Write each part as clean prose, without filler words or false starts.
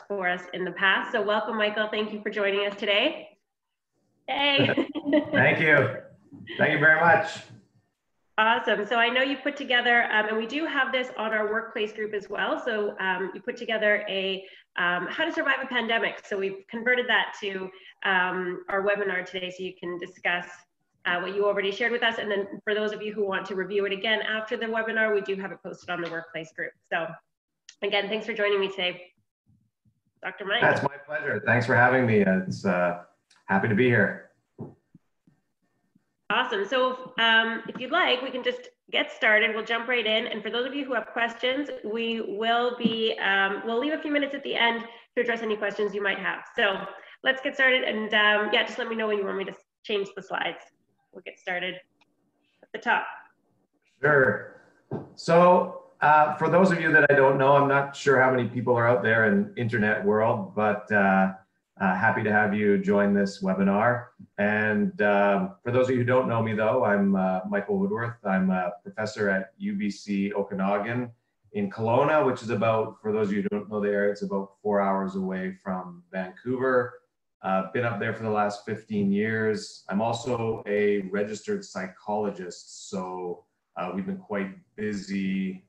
for us in the past. So welcome, Michael. Thank you for joining us today. Hey. Thank you. Thank you very much. Awesome. So I know you put together, and we do have this on our workplace group as well. So you put together a how to survive a pandemic. So we've converted that to our webinar today, so you can discuss what you already shared with us. And then for those of you who want to review it again after the webinar, we do have it posted on the workplace group. So again, thanks for joining me today, Dr. Mike. That's my pleasure. Thanks for having me. It's happy to be here. Awesome. So if you'd like, we can just get started. We'll jump right in. And for those of you who have questions, we will be, we'll leave a few minutes at the end to address any questions you might have. So let's get started. And yeah, just let me know when you want me to change the slides. We'll get started at the top. Sure. So for those of you that I don't know, I'm not sure how many people are out there in internet world, but happy to have you join this webinar. And for those of you who don't know me though, I'm Michael Woodworth. I'm a professor at UBC Okanagan in Kelowna, which is about, for those of you who don't know the area, it's about 4 hours away from Vancouver. Been up there for the last 15 years. I'm also a registered psychologist, so we've been quite busy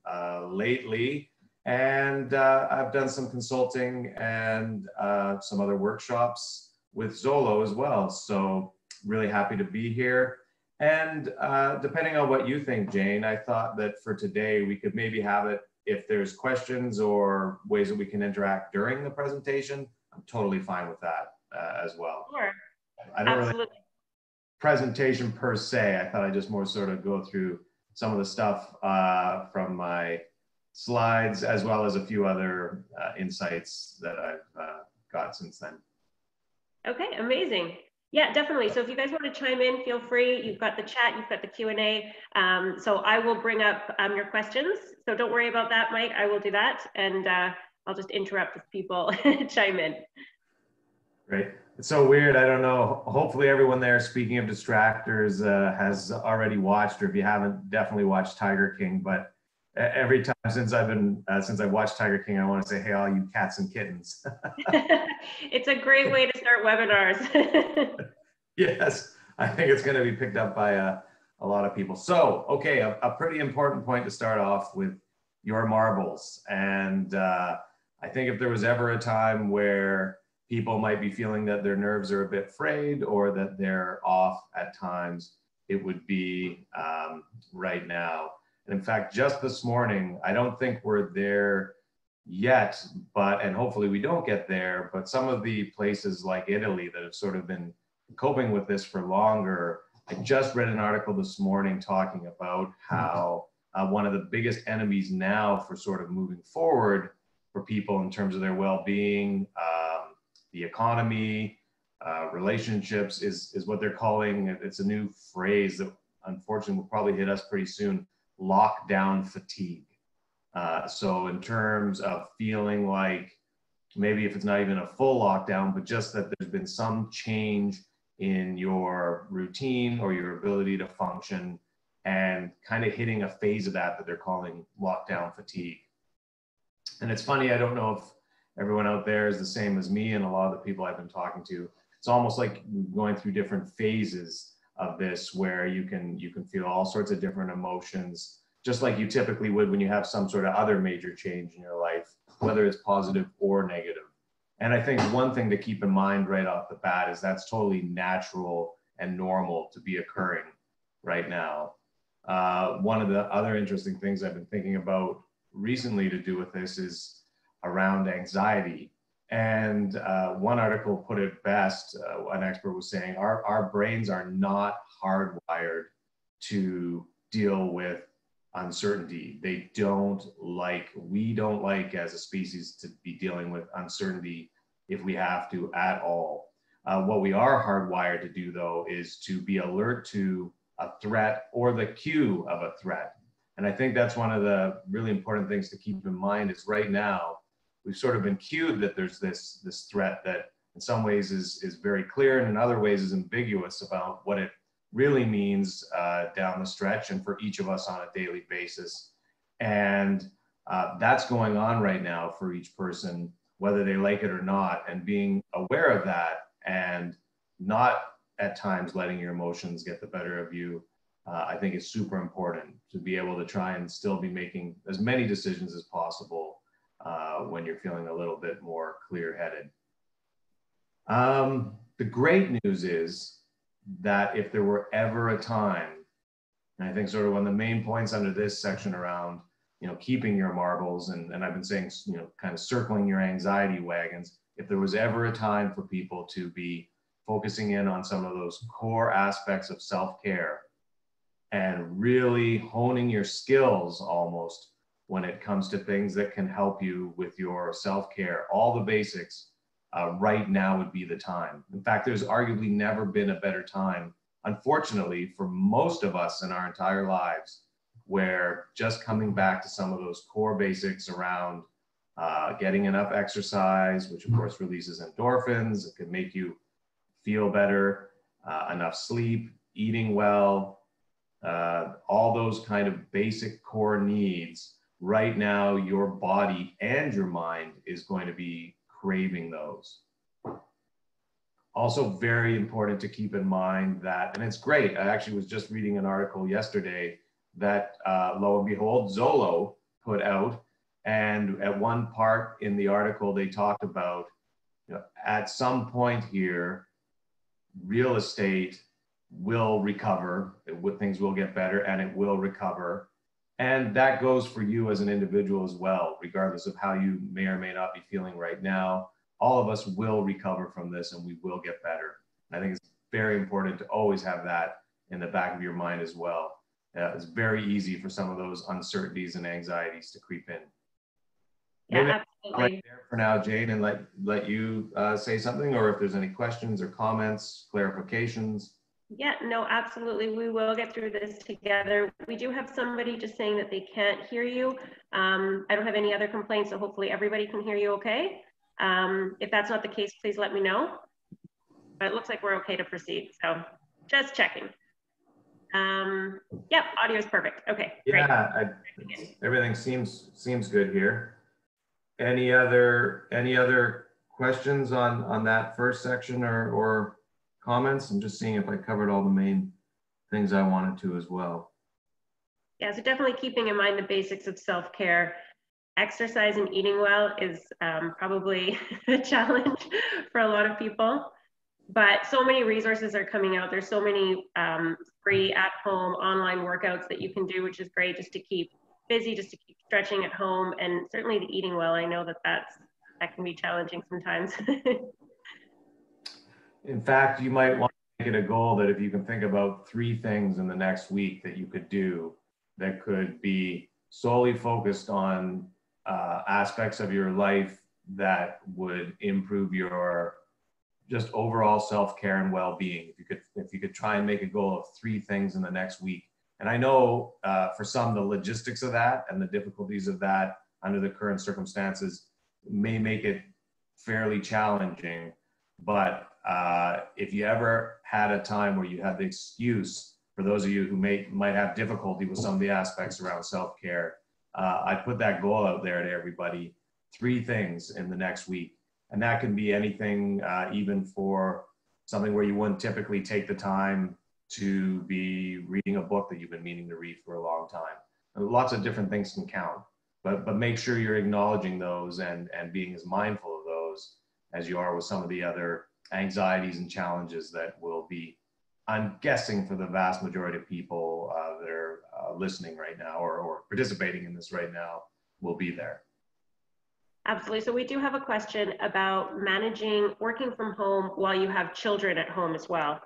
lately. And I've done some consulting and some other workshops with ZOLO as well. So really happy to be here. And depending on what you think, Jane, I thought that for today, we could maybe have it, if there's questions or ways that we can interact during the presentation, I'm totally fine with that as well. Sure. I don't really presentation per se. I thought I'd just more sort of go through some of the stuff from my slides, as well as a few other insights that I've got since then. Okay, amazing. Yeah, definitely. So if you guys want to chime in, feel free. You've got the chat, you've got the Q&A. So I will bring up your questions. So don't worry about that, Mike. I will do that. And I'll just interrupt if people chime in. Great. It's so weird. I don't know. Hopefully everyone there, speaking of distractors, has already watched, or if you haven't, definitely watched Tiger King. But every time since I've watched Tiger King, I want to say, hey, all you cats and kittens. It's a great way to start webinars. Yes, I think it's going to be picked up by a lot of people. So, okay, a pretty important point to start off with your marbles. And I think if there was ever a time where people might be feeling that their nerves are a bit frayed or that they're off at times, it would be right now. And in fact, just this morning, I don't think we're there yet, and hopefully we don't get there, but some of the places like Italy that have sort of been coping with this for longer, I just read an article this morning talking about how one of the biggest enemies now for sort of moving forward for people in terms of their well-being, the economy, relationships is what they're calling, it's a new phrase that unfortunately will probably hit us pretty soon, lockdown fatigue. So in terms of feeling like maybe if it's not even a full lockdown, but just that there's been some change in your routine or your ability to function, and kind of hitting a phase of that they're calling lockdown fatigue. And it's funny, I don't know if everyone out there is the same as me and a lot of the people I've been talking to. It's almost like going through different phases of this where you can feel all sorts of different emotions, just like you typically would when you have some sort of other major change in your life, whether it's positive or negative. And I think one thing to keep in mind right off the bat is that's totally natural and normal to be occurring right now. One of the other interesting things I've been thinking about recently to do with this is around anxiety. And one article put it best, an expert was saying, our brains are not hardwired to deal with uncertainty. We don't like as a species to be dealing with uncertainty if we have to at all. What we are hardwired to do though is to be alert to a threat or the cue of a threat. And I think that's one of the really important things to keep in mind is right now, we've sort of been cued that there's this threat that in some ways is very clear and in other ways is ambiguous about what it really means down the stretch and for each of us on a daily basis. And that's going on right now for each person whether they like it or not, and being aware of that and not at times letting your emotions get the better of you, I think is super important to be able to try and still be making as many decisions as possible when you're feeling a little bit more clear-headed. The great news is that if there were ever a time, and I think sort of one of the main points under this section around, you know, keeping your marbles, and I've been saying, you know, kind of circling your anxiety wagons, if there was ever a time for people to be focusing in on some of those core aspects of self-care and really honing your skills almost when it comes to things that can help you with your self-care, all the basics, right now would be the time. In fact, there's arguably never been a better time, unfortunately, for most of us in our entire lives, where just coming back to some of those core basics around getting enough exercise, which of course releases endorphins, it can make you feel better, enough sleep, eating well, all those kind of basic core needs. Right now, your body and your mind is going to be craving those. Also very important to keep in mind that, and it's great, I actually was just reading an article yesterday that lo and behold, ZOLO put out, and at one part in the article, they talked about, you know, at some point here, real estate will recover, things will get better and it will recover. And that goes for you as an individual as well, regardless of how you may or may not be feeling right now. All of us will recover from this and we will get better. And I think it's very important to always have that in the back of your mind as well. It's very easy for some of those uncertainties and anxieties to creep in. Maybe Yeah, absolutely. right there for now, Jane, and let you say something, or if there's any questions or comments, clarifications. Yeah, no, absolutely. We will get through this together. We do have somebody just saying that they can't hear you. I don't have any other complaints, so hopefully everybody can hear you okay. If that's not the case, please let me know. But it looks like we're okay to proceed, so just checking. Yep, audio is perfect. Okay, yeah, everything seems good here. Any other questions on that first section or comments? I'm just seeing if I covered all the main things I wanted to as well. Yeah, so definitely keeping in mind the basics of self-care. Exercise and eating well is probably a challenge for a lot of people, but so many resources are coming out. There's so many free at-home online workouts that you can do, which is great just to keep busy, just to keep stretching at home, and certainly the eating well. I know that can be challenging sometimes. In fact, you might want to make it a goal that if you can think about 3 things in the next week that you could do that could be solely focused on aspects of your life that would improve your just overall self-care and well-being. If you could try and make a goal of 3 things in the next week. And I know for some, the logistics of that and the difficulties of that under the current circumstances may make it fairly challenging. But if you ever had a time where you had the excuse, for those of you who might have difficulty with some of the aspects around self-care, I put that goal out there to everybody, 3 things in the next week. And that can be anything, even for something where you wouldn't typically take the time to be reading a book that you've been meaning to read for a long time. And lots of different things can count, but make sure you're acknowledging those and being as mindful of those as you are with some of the other anxieties and challenges that will be, I'm guessing, for the vast majority of people that are listening right now or participating in this right now, will be there. Absolutely. So we do have a question about managing working from home while you have children at home as well.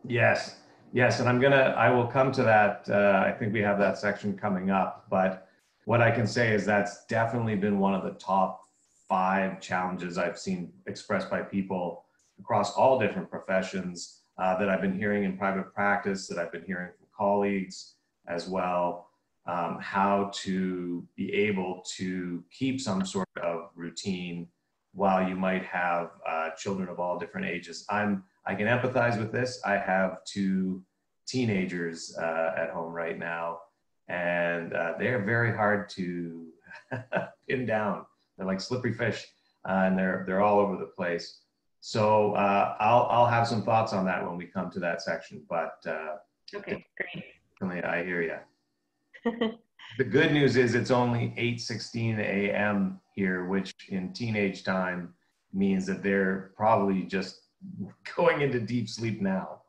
Yes, and I will come to that. I think we have that section coming up, but what I can say is that's definitely been one of the top 5 challenges I've seen expressed by people across all different professions that I've been hearing in private practice, that I've been hearing from colleagues as well, how to be able to keep some sort of routine while you might have children of all different ages. I can empathize with this. I have 2 teenagers at home right now, and they're very hard to pin down. they're like slippery fish, and they're all over the place. So I'll have some thoughts on that when we come to that section. But okay, great. I hear you. The good news is it's only 8:16 a.m. here, which in teenage time means that they're probably just going into deep sleep now.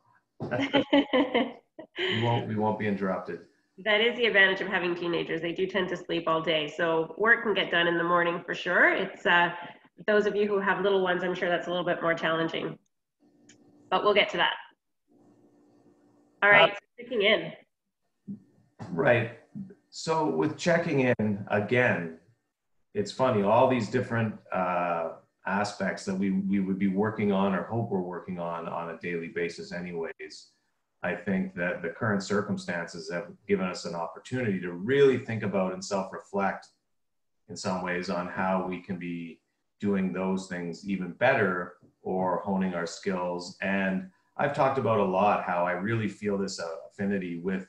We won't be interrupted. That is the advantage of having teenagers. They do tend to sleep all day. So work can get done in the morning for sure. It's those of you who have little ones, I'm sure that's a little bit more challenging, but we'll get to that. All right, checking in. Right. So with checking in, again, it's funny, all these different aspects that we would be working on or hope we're working on a daily basis anyways. I think that the current circumstances have given us an opportunity to really think about and self-reflect in some ways on how we can be doing those things even better or honing our skills. And I've talked about a lot how I really feel this affinity with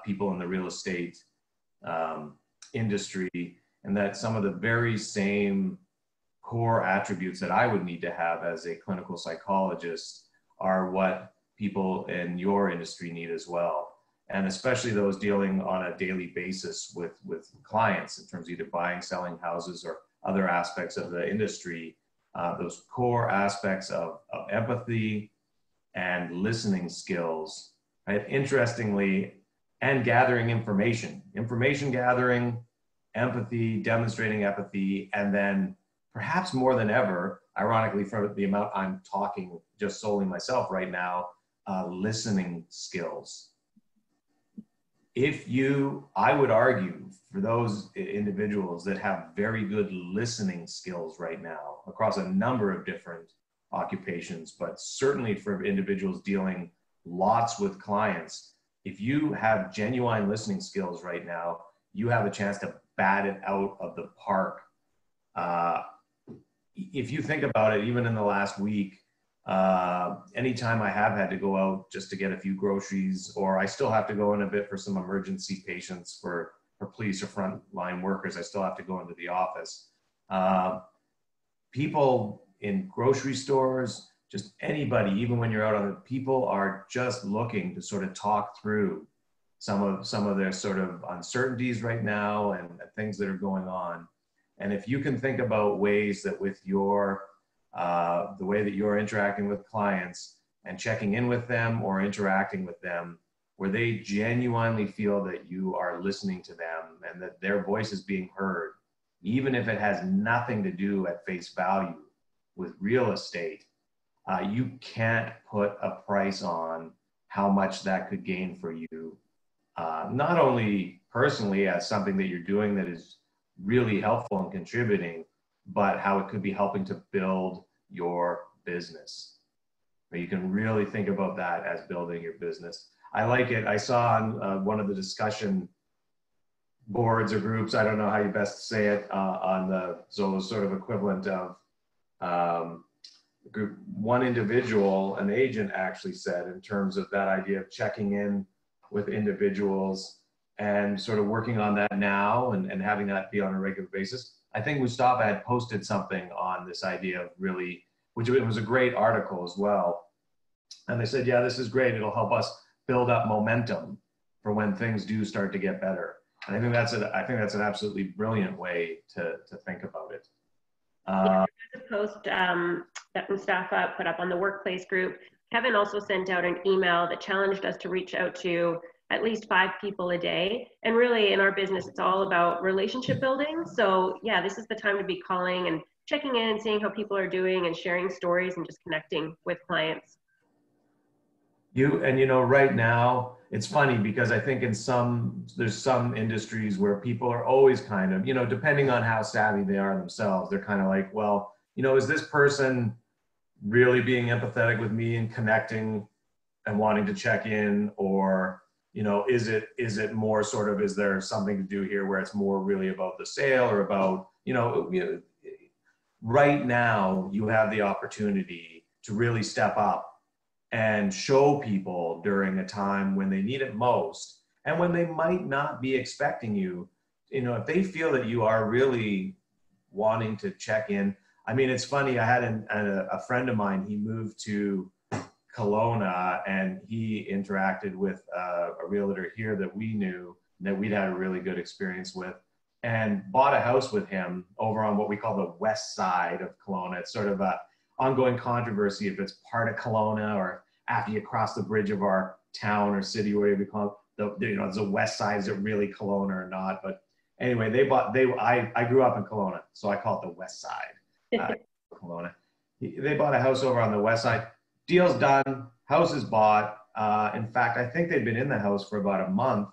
people in the real estate industry, and that some of the very same core attributes that I would need to have as a clinical psychologist are what people in your industry need as well. And especially those dealing on a daily basis with clients in terms of either buying, selling houses or other aspects of the industry, those core aspects of empathy and listening skills, right? Interestingly, and gathering information gathering, empathy, demonstrating empathy, and then perhaps more than ever, ironically, for the amount I'm talking just solely myself right now, listening skills. I would argue for those individuals that have very good listening skills right now across a number of different occupations, but certainly for individuals dealing lots with clients, if you have genuine listening skills right now, you have a chance to bat it out of the park. If you think about it, even in the last week, anytime I have had to go out just to get a few groceries, or I still have to go in a bit for some emergency patients for police or frontline workers, I still have to go into the office. People in grocery stores, just anybody, even when you're out on it, people are just looking to sort of talk through some of their sort of uncertainties right now and things that are going on. And if you can think about ways that with your the way that you're interacting with clients and checking in with them or interacting with them, where they genuinely feel that you are listening to them and that their voice is being heard, even if it has nothing to do at face value with real estate, you can't put a price on how much that could gain for you, not only personally as something that you're doing that is really helpful and contributing, but how it could be helping to build your business. You can really think about that as building your business. I like it. I saw on one of the discussion boards or groups, I don't know how you best say it, on the ZOLO sort of equivalent of group, one individual, an agent actually said in terms of that idea of checking in with individuals and sort of working on that now and having that be on a regular basis. I think Mustafa had posted something on this idea of really, which it was a great article as well. And they said, yeah, this is great. It'll help us build up momentum for when things do start to get better. And I think that's an absolutely brilliant way to think about it. Yeah, there's a post that Mustafa put up on the workplace group. Kevin also sent out an email that challenged us to reach out to at least 5 people a day. And really in our business, it's all about relationship building. So yeah, this is the time to be calling and checking in and seeing how people are doing and sharing stories and just connecting with clients. Right now, it's funny because I think there's some industries where people are always kind of, depending on how savvy they are themselves, they're kind of like, well, is this person really being empathetic with me and connecting and wanting to check in, or is it more sort of, is there something to do here where it's more really about the sale or about, right now you have the opportunity to really step up and show people during a time when they need it most and when they might not be expecting you, if they feel that you are really wanting to check in. I mean, it's funny. I had a friend of mine. He moved to Kelowna, and he interacted with a realtor here that we knew, that we'd had a really good experience with, and bought a house with him over on what we call the west side of Kelowna. It's sort of a ongoing controversy if it's part of Kelowna or after you cross the bridge of our town or city, or whatever you call it. You know, it's the west side. Is it really Kelowna or not? But anyway, I grew up in Kelowna, so I call it the west side. Kelowna. They bought a house over on the west side. Deal's done. House is bought. In fact, I think they'd been in the house for about a month.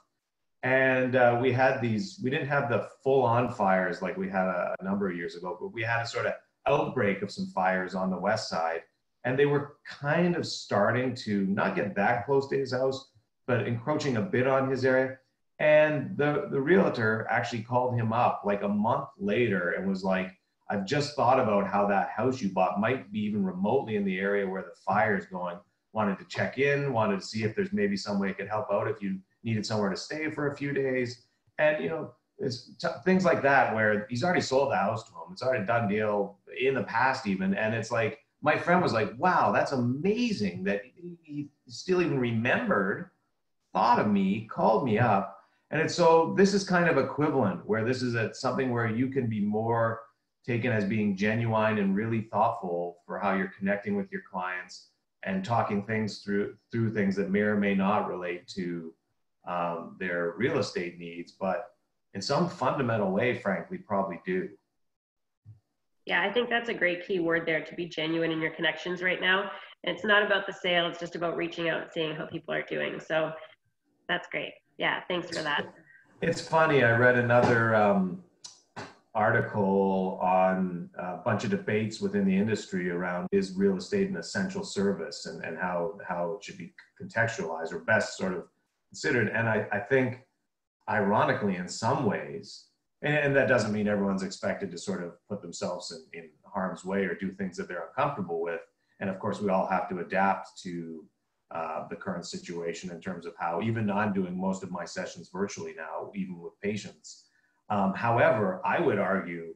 And we didn't have the full-on fires like we had a number of years ago, but we had a sort of outbreak of some fires on the west side. And they were kind of starting to not get that close to his house, but encroaching a bit on his area. And the realtor actually called him up like a month later and was like, I've just thought about how that house you bought might be even remotely in the area where the fire is going. Wanted to check in, wanted to see if there's maybe some way it could help out if you needed somewhere to stay for a few days. And, you know, it's things like that where he's already sold the house to him. It's already a done deal in the past even. And it's like, my friend was like, wow, that's amazing that he still even remembered, thought of me, called me up. And it's so this is kind of equivalent where this is something where you can be more taken as being genuine and really thoughtful for how you're connecting with your clients and talking things through things that may or may not relate to their real estate needs, but in some fundamental way, frankly, probably do. Yeah, I think that's a great key word there, to be genuine in your connections right now. And it's not about the sale, it's just about reaching out and seeing how people are doing. So that's great. Yeah, thanks for that. It's funny, I read another article on a bunch of debates within the industry around is real estate an essential service and how it should be contextualized or best sort of considered. And I think ironically in some ways, and that doesn't mean everyone's expected to sort of put themselves in harm's way or do things that they're uncomfortable with. And of course we all have to adapt to the current situation in terms of how, even I'm doing most of my sessions virtually now, even with patients. However, I would argue,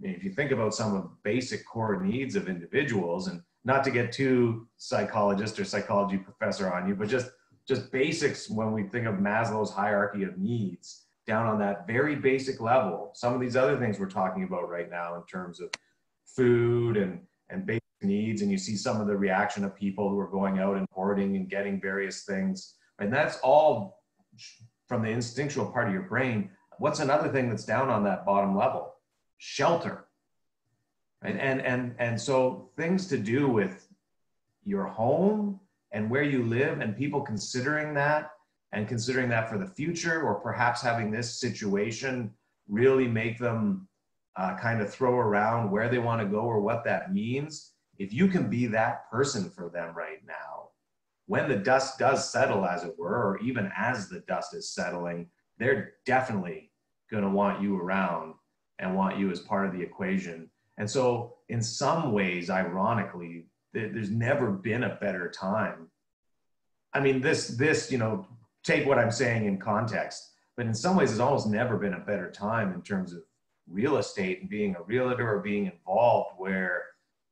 I mean, if you think about some of the basic core needs of individuals, and not to get too psychologist or psychology professor on you, but just basics when we think of Maslow's hierarchy of needs, down on that very basic level, some of these other things we're talking about right now in terms of food and basic needs, and you see some of the reaction of people who are going out and hoarding and getting various things, and that's all from the instinctual part of your brain. What's another thing that's down on that bottom level? Shelter. Right? And so things to do with your home and where you live, and people considering that and considering that for the future, or perhaps having this situation really make them kind of throw around where they want to go or what that means. If you can be that person for them right now, when the dust does settle, as it were, or even as the dust is settling, they're definitely going to want you around and want you as part of the equation. And so in some ways, ironically, there's never been a better time. I mean, this, you know, take what I'm saying in context, but in some ways, there's almost never been a better time in terms of real estate and being a realtor or being involved, where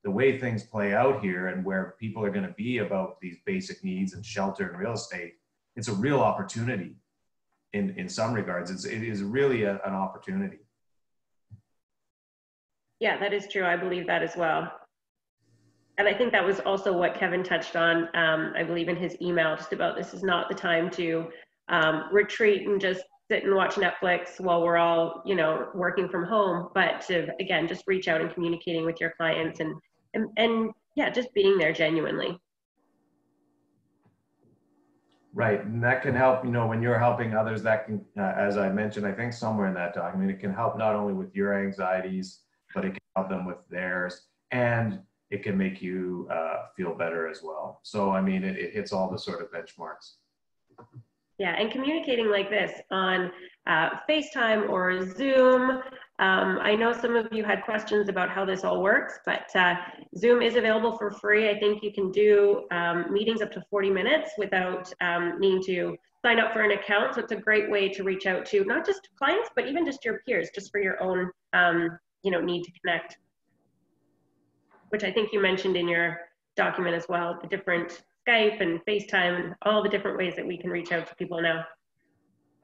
the way things play out here and where people are going to be about these basic needs and shelter and real estate, it's a real opportunity. In some regards, it is really an opportunity. Yeah, that is true. I believe that as well. And I think that was also what Kevin touched on, I believe in his email, just about this is not the time to retreat and just sit and watch Netflix while we're all, you know, working from home, but to, again, just reach out and communicating with your clients and yeah, just being there genuinely. Right, and that can help, you know, when you're helping others, that can, as I mentioned, I think somewhere in that document, it can help not only with your anxieties, but it can help them with theirs, and it can make you feel better as well. So, I mean, it hits all the sort of benchmarks. Yeah, and communicating like this on FaceTime or Zoom. I know some of you had questions about how this all works, but Zoom is available for free. I think you can do meetings up to 40 minutes without needing to sign up for an account. So it's a great way to reach out to not just clients, but even just your peers, just for your own need to connect, which I think you mentioned in your document as well, the different Skype and FaceTime and all the different ways that we can reach out to people now.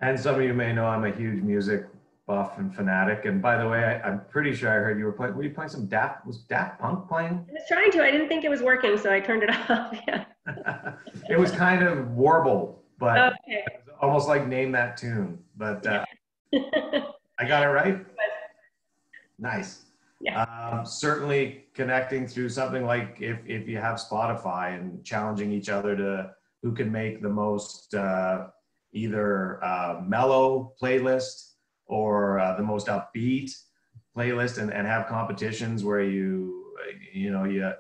And some of you may know I'm a huge music buff and fanatic. And by the way, I'm pretty sure I heard you were you playing some was Daft Punk playing? I was trying to, I didn't think it was working, so I turned it off, yeah. It was kind of warbled, but Okay. it was almost like Name That Tune. But I got it right? Nice. Yeah. Certainly connecting through something like if you have Spotify and challenging each other to who can make the most either mellow playlist or the most upbeat playlist, and have competitions where you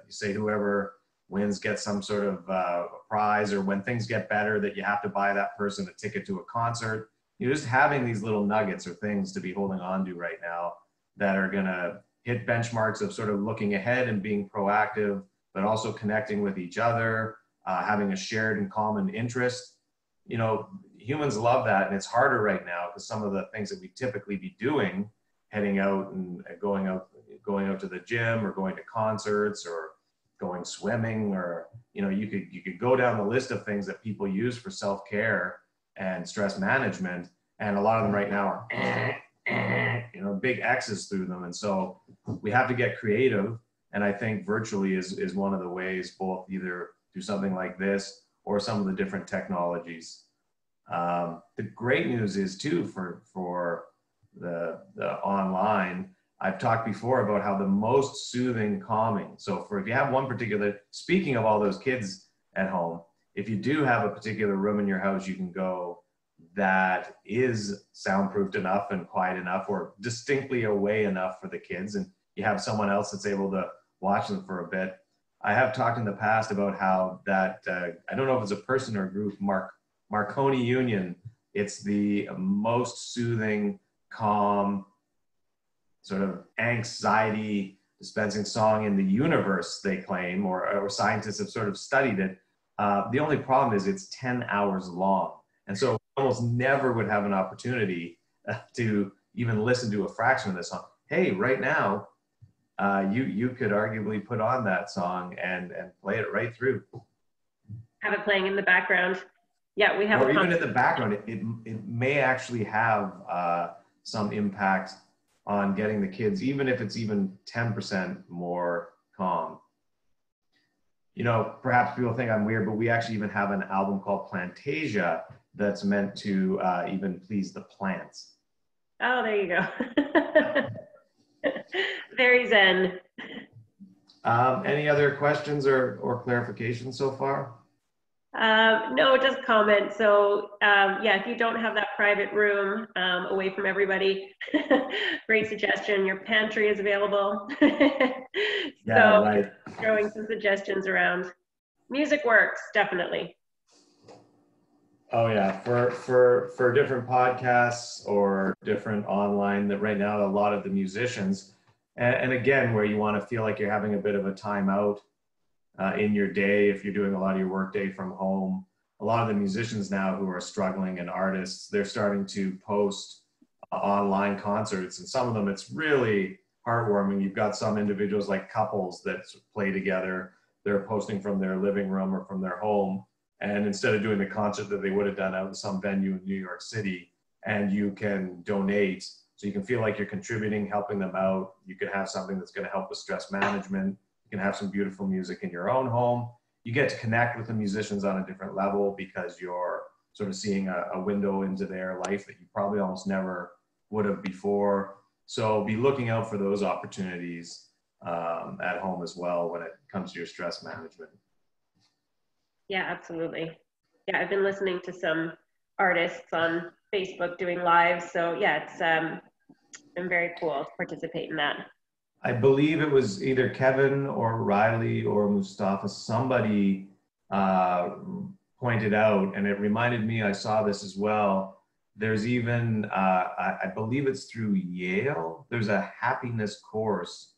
say whoever wins gets some sort of prize, or when things get better that you have to buy that person a ticket to a concert. You're just having these little nuggets or things to be holding on to right now that are going to hit benchmarks of sort of looking ahead and being proactive, but also connecting with each other, having a shared and common interest. Humans love that, and it's harder right now because some of the things that we typically be doing, heading out and going out to the gym or going to concerts or going swimming, or you could go down the list of things that people use for self-care and stress management, and a lot of them right now are big X's through them. And so we have to get creative, and I think virtually is one of the ways, both either do something like this or some of the different technologies. The great news is too for the online, I've talked before about how the most soothing, calming. So if you have one particular, speaking of all those kids at home, if you do have a particular room in your house you can go that is soundproofed enough and quiet enough or distinctly away enough for the kids, and you have someone else that's able to watch them for a bit. I have talked in the past about how that, I don't know if it's a person or a group, Marconi Union, it's the most soothing, calm, sort of anxiety dispensing song in the universe, they claim, or scientists have sort of studied it. The only problem is it's 10 hours long. And so almost never would have an opportunity to even listen to a fraction of this song. Hey, right now, you could arguably put on that song and play it right through. Have it playing in the background. Yeah, we have. Or even in the background, it may actually have some impact on getting the kids, even if it's even 10% more calm. Perhaps people think I'm weird, but we actually even have an album called Plantasia that's meant to even please the plants. Oh, there you go. Very zen. Any other questions or clarifications so far? No, just comment. So yeah, if you don't have that private room away from everybody, great suggestion. Your pantry is available. Yeah, so right. Throwing some suggestions around. Music works, definitely. Oh yeah, for different podcasts or different online, that right now a lot of the musicians, and again, where you want to feel like you're having a bit of a timeout in your day, if you're doing a lot of your work day from home, a lot of the musicians now who are struggling and artists, they're starting to post online concerts, and some of them it's really heartwarming. You've got some individuals like couples that play together, they're posting from their living room or from their home, and instead of doing the concert that they would have done out in some venue in New York City, and you can donate, so you can feel like you're contributing, helping them out. You can have something that's going to help with stress management. You can have some beautiful music in your own home. You get to connect with the musicians on a different level because you're sort of seeing a window into their life that you probably almost never would have before. So be looking out for those opportunities at home as well when it comes to your stress management. Yeah, absolutely. Yeah, I've been listening to some artists on Facebook doing lives. So yeah, it's been very cool to participate in that. I believe it was either Kevin or Riley or Mustafa, somebody pointed out, and it reminded me, I saw this as well. There's even, I believe it's through Yale, there's a happiness course,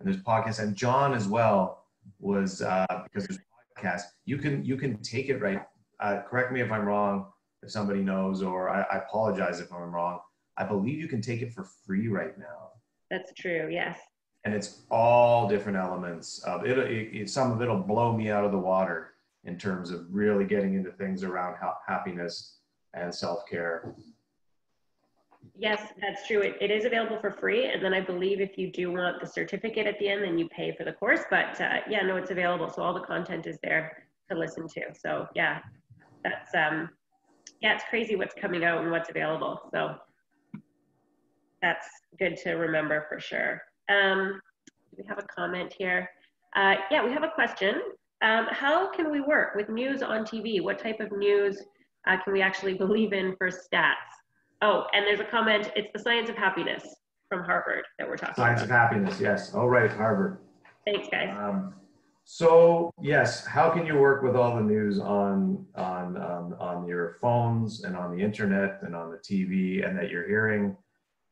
and there's podcasts, and John as well was, because there's podcasts, you can take it right, correct me if I'm wrong, if somebody knows, or I apologize if I'm wrong. I believe you can take it for free right now. That's true. Yes. And it's all different elements of it. Some of it'll blow me out of the water in terms of really getting into things around happiness and self-care. Yes, that's true. It is available for free. And then I believe if you do want the certificate at the end, then you pay for the course. But yeah, no, it's available. So all the content is there to listen to. So yeah, that's, yeah, it's crazy what's coming out and what's available. So that's good to remember for sure. We have a comment here. Yeah, we have a question. How can we work with news on TV? What type of news can we actually believe in for stats? Oh, and there's a comment. It's the science of happiness from Harvard that we're talking Science about. of happiness, yes. All right, Harvard. Thanks, guys. So yes, how can you work with all the news on your phones and on the internet and on the TV and that you're hearing?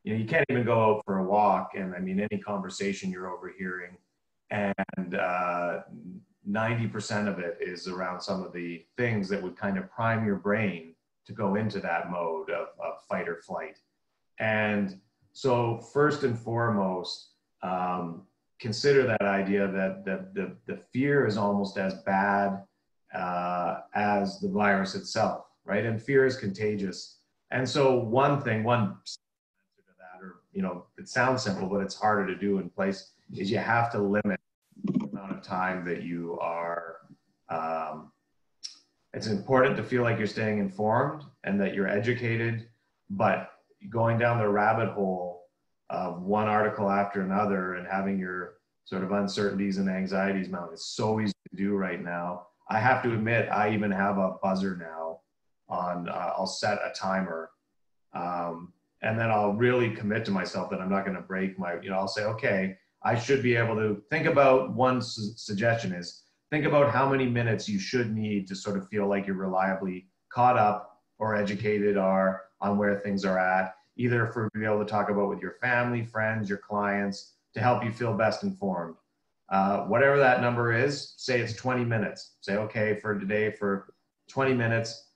You know, you can't even go out for a walk, and I mean, any conversation you're overhearing, and 90% of it is around some of the things that would kind of prime your brain to go into that mode of fight or flight. And so first and foremost, consider that idea that the fear is almost as bad as the virus itself, right? And fear is contagious. And so one answer to that, or, you know, it sounds simple, but it's harder to do in place, is you have to limit the amount of time that you are, it's important to feel like you're staying informed and that you're educated, but going down the rabbit hole of one article after another and having your sort of uncertainties and anxieties mount is so easy to do right now. I have to admit, I even have a buzzer now on, I'll set a timer, and then I'll really commit to myself that I'm not going to break my, you know, I'll say, okay, I should be able to think about, one suggestion is, think about how many minutes you should need to sort of feel like you're reliably caught up or educated or on where things are at, either for being able to talk about with your family, friends, your clients, to help you feel best informed. Whatever that number is, say it's 20 minutes. Say, okay, for today, for 20 minutes,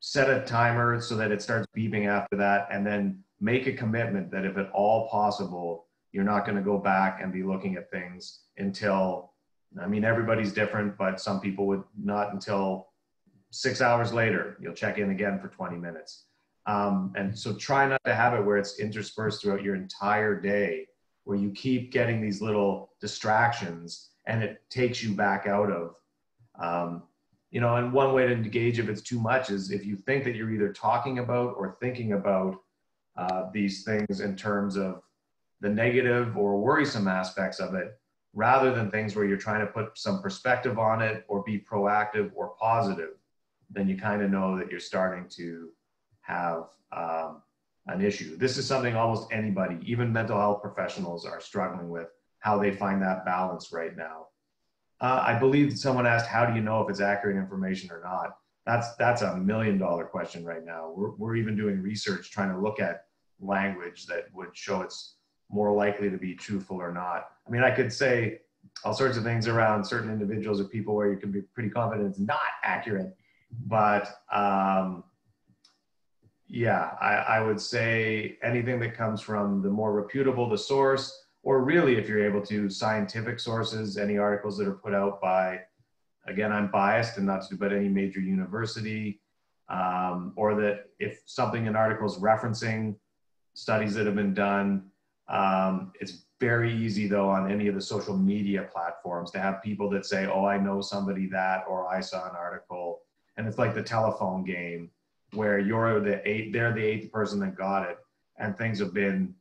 set a timer so that it starts beeping after that, and then make a commitment that if at all possible, you're not going to go back and be looking at things until, I mean, everybody's different, but some people would not until 6 hours later, you'll check in again for 20 minutes. And so try not to have it where it's interspersed throughout your entire day, where you keep getting these little distractions and it takes you back out of, you know, and one way to gauge if it's too much is if you think that you're either talking about or thinking about these things in terms of the negative or worrisome aspects of it, rather than things where you're trying to put some perspective on it or be proactive or positive, then you kind of know that you're starting to have an issue. This is something almost anybody, even mental health professionals, are struggling with, how they find that balance right now. I believe someone asked, how do you know if it's accurate information or not? That's a $1 million question right now. We're even doing research trying to look at language that would show it's more likely to be truthful or not. I mean, I could say all sorts of things around certain individuals or people where you can be pretty confident it's not accurate, but yeah, I would say anything that comes from the more reputable the source, or really, if you're able to, scientific sources, any articles that are put out by, again, I'm biased and not to, but any major university, or that if something in articles referencing studies that have been done, it's very easy though on any of the social media platforms to have people that say, oh, I know somebody that, or I saw an article, and it's like the telephone game where they're the eighth person that got it, and things have been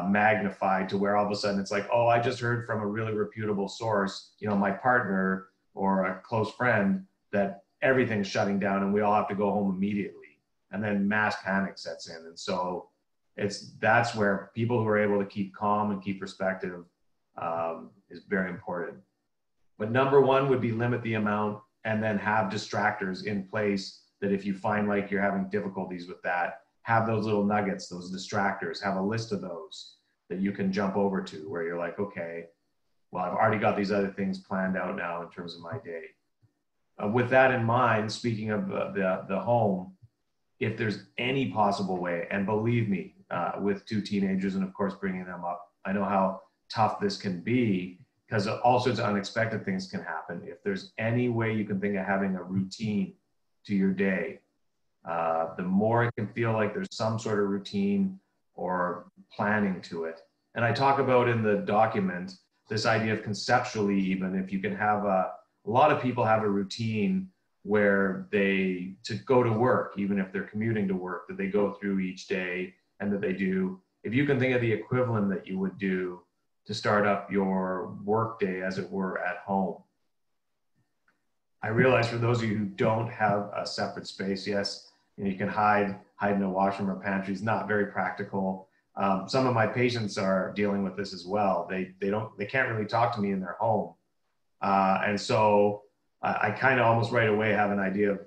magnified to where all of a sudden it's like, oh, I just heard from a really reputable source, you know, my partner or a close friend, that everything's shutting down and we all have to go home immediately, and then mass panic sets in. And so that's where people who are able to keep calm and keep perspective is very important. But number one would be limit the amount, and then have distractors in place that if you find like you're having difficulties with that, have those little nuggets, those distractors, have a list of those that you can jump over to, where you're like, okay, well, I've already got these other things planned out now in terms of my day. With that in mind, speaking of the home, if there's any possible way, and believe me, with 2 teenagers and of course bringing them up I know how tough this can be because all sorts of unexpected things can happen. If there's any way you can think of having a routine to your day, the more it can feel like there's some sort of routine or planning to it. And I talk about in the document this idea of conceptually, even if you can have a lot of people have a routine where they, to go to work, even if they're commuting to work, that they go through each day and that they do. If you can think of the equivalent that you would do to start up your work day, as it were, at home. I realize for those of you who don't have a separate space, yes, you can hide in a washroom or pantry. It's not very practical. Some of my patients are dealing with this as well. They can't really talk to me in their home. And so I kind of almost right away have an idea of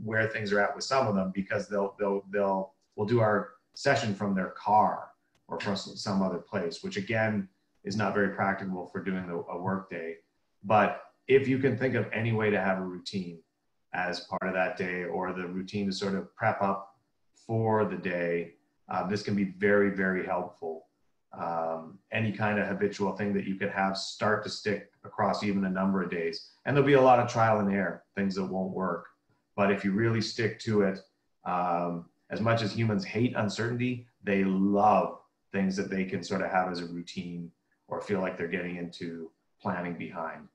where things are at with some of them, because we'll do our session from their car or from some other place, which again is not very practical for doing a work day. But if you can think of any way to have a routine as part of that day, or the routine to sort of prep up for the day, this can be very, very helpful. Any kind of habitual thing that you could have start to stick across even a number of days. And there'll be a lot of trial and error, things that won't work. But if you really stick to it, as much as humans hate uncertainty, they love things that they can sort of have as a routine or feel like they're getting into planning behind.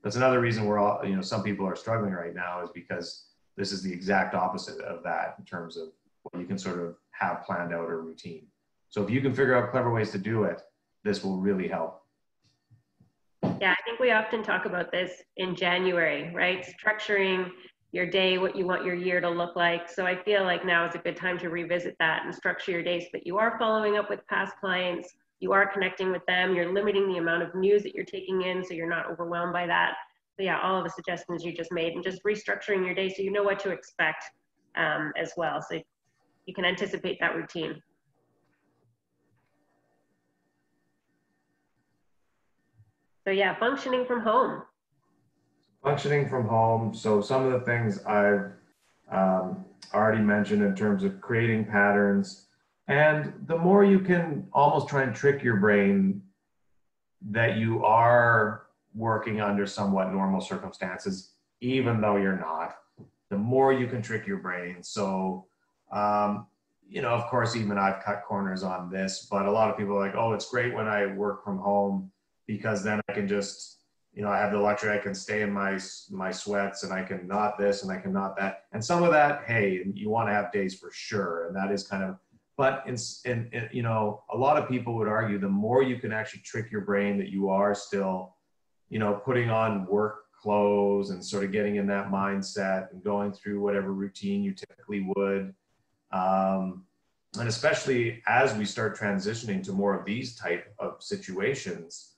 That's another reason we're all, some people are struggling right now, is because this is the exact opposite of that in terms of what you can sort of have planned out or routine. So if you can figure out clever ways to do it, this will really help. Yeah, I think we often talk about this in January, right? Structuring your day, what you want your year to look like. So I feel like now is a good time to revisit that and structure your day so that you are following up with past clients, you are connecting with them, you're limiting the amount of news that you're taking in so you're not overwhelmed by that. So yeah, all of the suggestions you just made, and just restructuring your day so you know what to expect as well. So you can anticipate that routine. So yeah, functioning from home. Functioning from home. So some of the things I've already mentioned in terms of creating patterns, and the more you can almost try and trick your brain that you are working under somewhat normal circumstances, even though you're not, the more you can trick your brain. So, of course, even I've cut corners on this, but a lot of people are like, oh, it's great when I work from home because then I can just, I have the luxury, I can stay in my sweats and I can not this and I can not that. And some of that, hey, you want to have days for sure. And that is kind of, but a lot of people would argue the more you can actually trick your brain that you are still, putting on work clothes and sort of getting in that mindset and going through whatever routine you typically would. And especially as we start transitioning to more of these type of situations,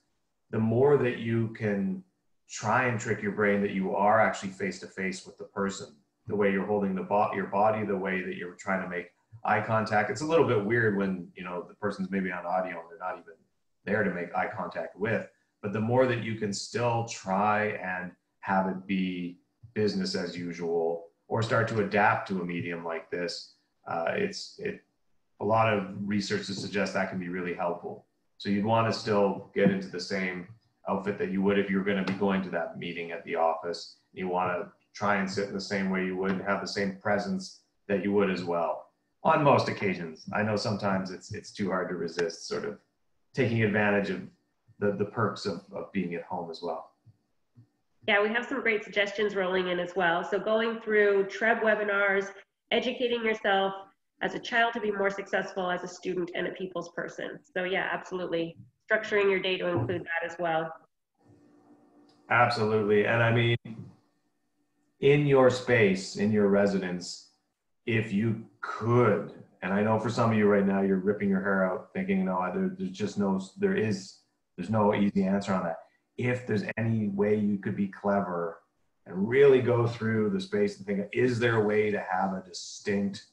the more that you can try and trick your brain that you are actually face to face with the person, the way you're holding your body, the way that you're trying to make eye contact. It's a little bit weird when, the person's maybe on audio and they're not even there to make eye contact with, but the more that you can still try and have it be business as usual or start to adapt to a medium like this, a lot of research to suggest that can be really helpful. So you'd want to still get into the same outfit that you would if you were going to be going to that meeting at the office. You want to try and sit in the same way you would and have the same presence that you would as well. On most occasions. I know sometimes it's too hard to resist sort of taking advantage of the perks of being at home as well. Yeah, we have some great suggestions rolling in as well. So going through TREB webinars, educating yourself as a child to be more successful as a student and a people's person. So yeah, absolutely. Structuring your day to include that as well. Absolutely. And I mean, in your space, in your residence, if you could, and I know for some of you right now, you're ripping your hair out thinking, no, there's no easy answer on that. If there's any way you could be clever and really go through the space and think, is there a way to have a distinct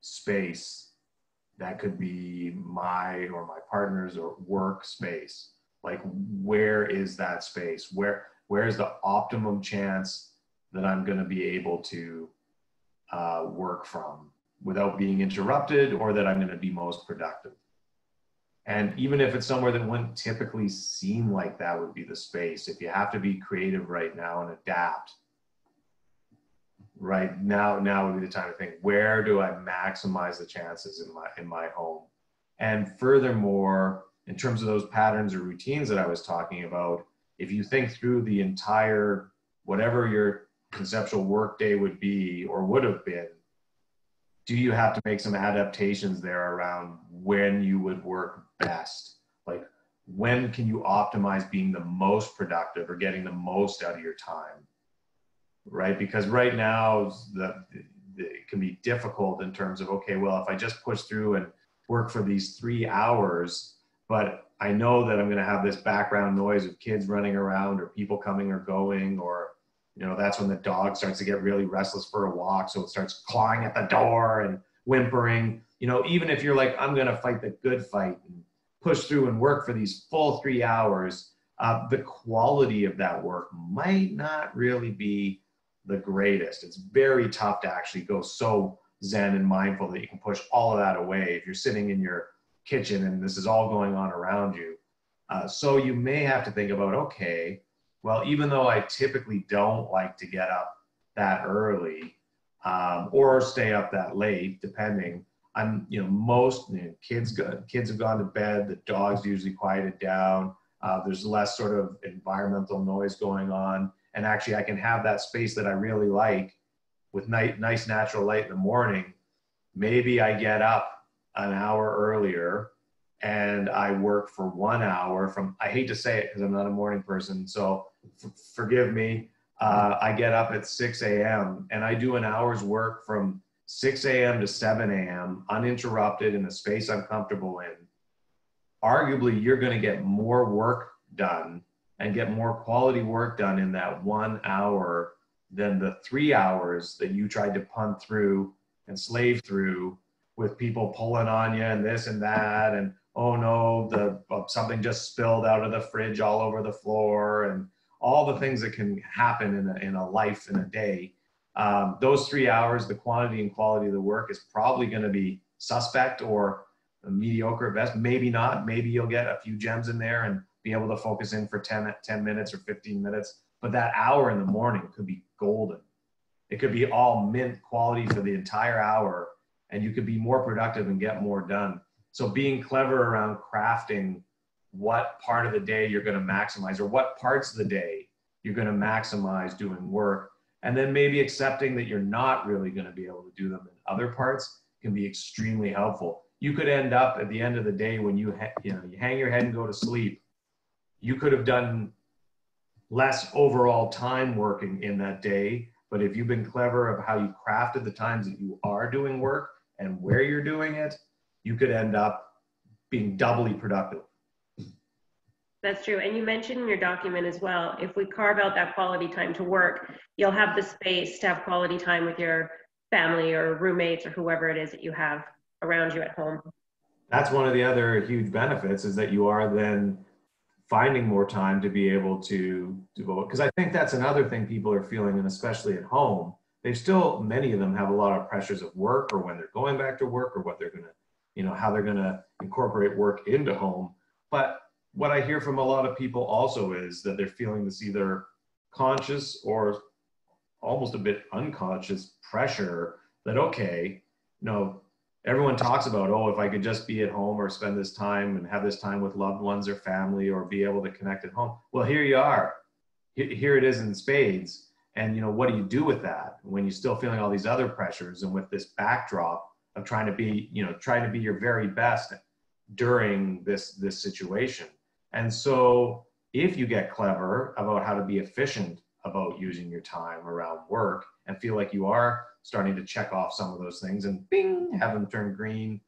space that could be my or my partner's or work space? Like, where is that space? Where is the optimum chance that I'm going to be able to work from without being interrupted, or that I'm going to be most productive? And even if it's somewhere that wouldn't typically seem like that would be the space, if you have to be creative right now and adapt, right now would be the time to think, where do I maximize the chances in my home? And furthermore, in terms of those patterns or routines that I was talking about, if you think through the entire, whatever your conceptual work day would be or would have been, do you have to make some adaptations there around when you would work best? Like, when can you optimize being the most productive or getting the most out of your time? Right? Because right now it can be difficult in terms of, okay, well, if I just push through and work for these 3 hours, but I know that I'm going to have this background noise of kids running around or people coming or going, or, you know, that's when the dog starts to get really restless for a walk. So it starts clawing at the door and whimpering, you know, even if you're like, I'm going to fight the good fight and push through and work for these full 3 hours, the quality of that work might not really be the greatest. It's very tough to actually go so zen and mindful that you can push all of that away if you're sitting in your kitchen and this is all going on around you. So you may have to think about, okay, well, even though I typically don't like to get up that early or stay up that late, depending, most kids have gone to bed, the dog's usually quieted down, there's less sort of environmental noise going on, and actually I can have that space that I really like with nice natural light in the morning. Maybe I get up an hour earlier and I work for 1 hour from, I hate to say it because I'm not a morning person, so forgive me. I get up at 6 a.m. and I do an hour's work from 6 a.m. to 7 a.m. uninterrupted in a space I'm comfortable in. Arguably, you're going to get more work done and get more quality work done in that 1 hour than the 3 hours that you tried to punt through and slave through with people pulling on you and this and that, and oh no, something just spilled out of the fridge all over the floor, and all the things that can happen in a life in a day. Those 3 hours, the quantity and quality of the work is probably going to be suspect or mediocre at best. Maybe not. Maybe you'll get a few gems in there and be able to focus in for 10 minutes or 15 minutes. But that hour in the morning could be golden. It could be all mint quality for the entire hour, and you could be more productive and get more done. So being clever around crafting what part of the day you're going to maximize, or what parts of the day you're going to maximize doing work, and then maybe accepting that you're not really going to be able to do them in other parts can be extremely helpful. You could end up at the end of the day when you hang your head and go to sleep, you could have done less overall time working in that day. But if you've been clever of how you crafted the times that you are doing work and where you're doing it, you could end up being doubly productive. That's true. And you mentioned in your document as well, if we carve out that quality time to work, you'll have the space to have quality time with your family or roommates or whoever it is that you have around you at home. That's one of the other huge benefits, is that you are then finding more time to be able to devote. Because I think that's another thing people are feeling, and especially at home, many of them have a lot of pressures of work, or when they're going back to work, or what they're going to, how they're going to incorporate work into home. But what I hear from a lot of people also is that they're feeling this either conscious or almost a bit unconscious pressure that, okay, everyone talks about, oh, if I could just be at home or spend this time and have this time with loved ones or family or be able to connect at home. Well, here you are. Here it is in spades. And, what do you do with that when you're still feeling all these other pressures and with this backdrop of trying to be your very best during this situation? And so if you get clever about how to be efficient about using your time around work and feel like you are starting to check off some of those things and bing, have them turn green,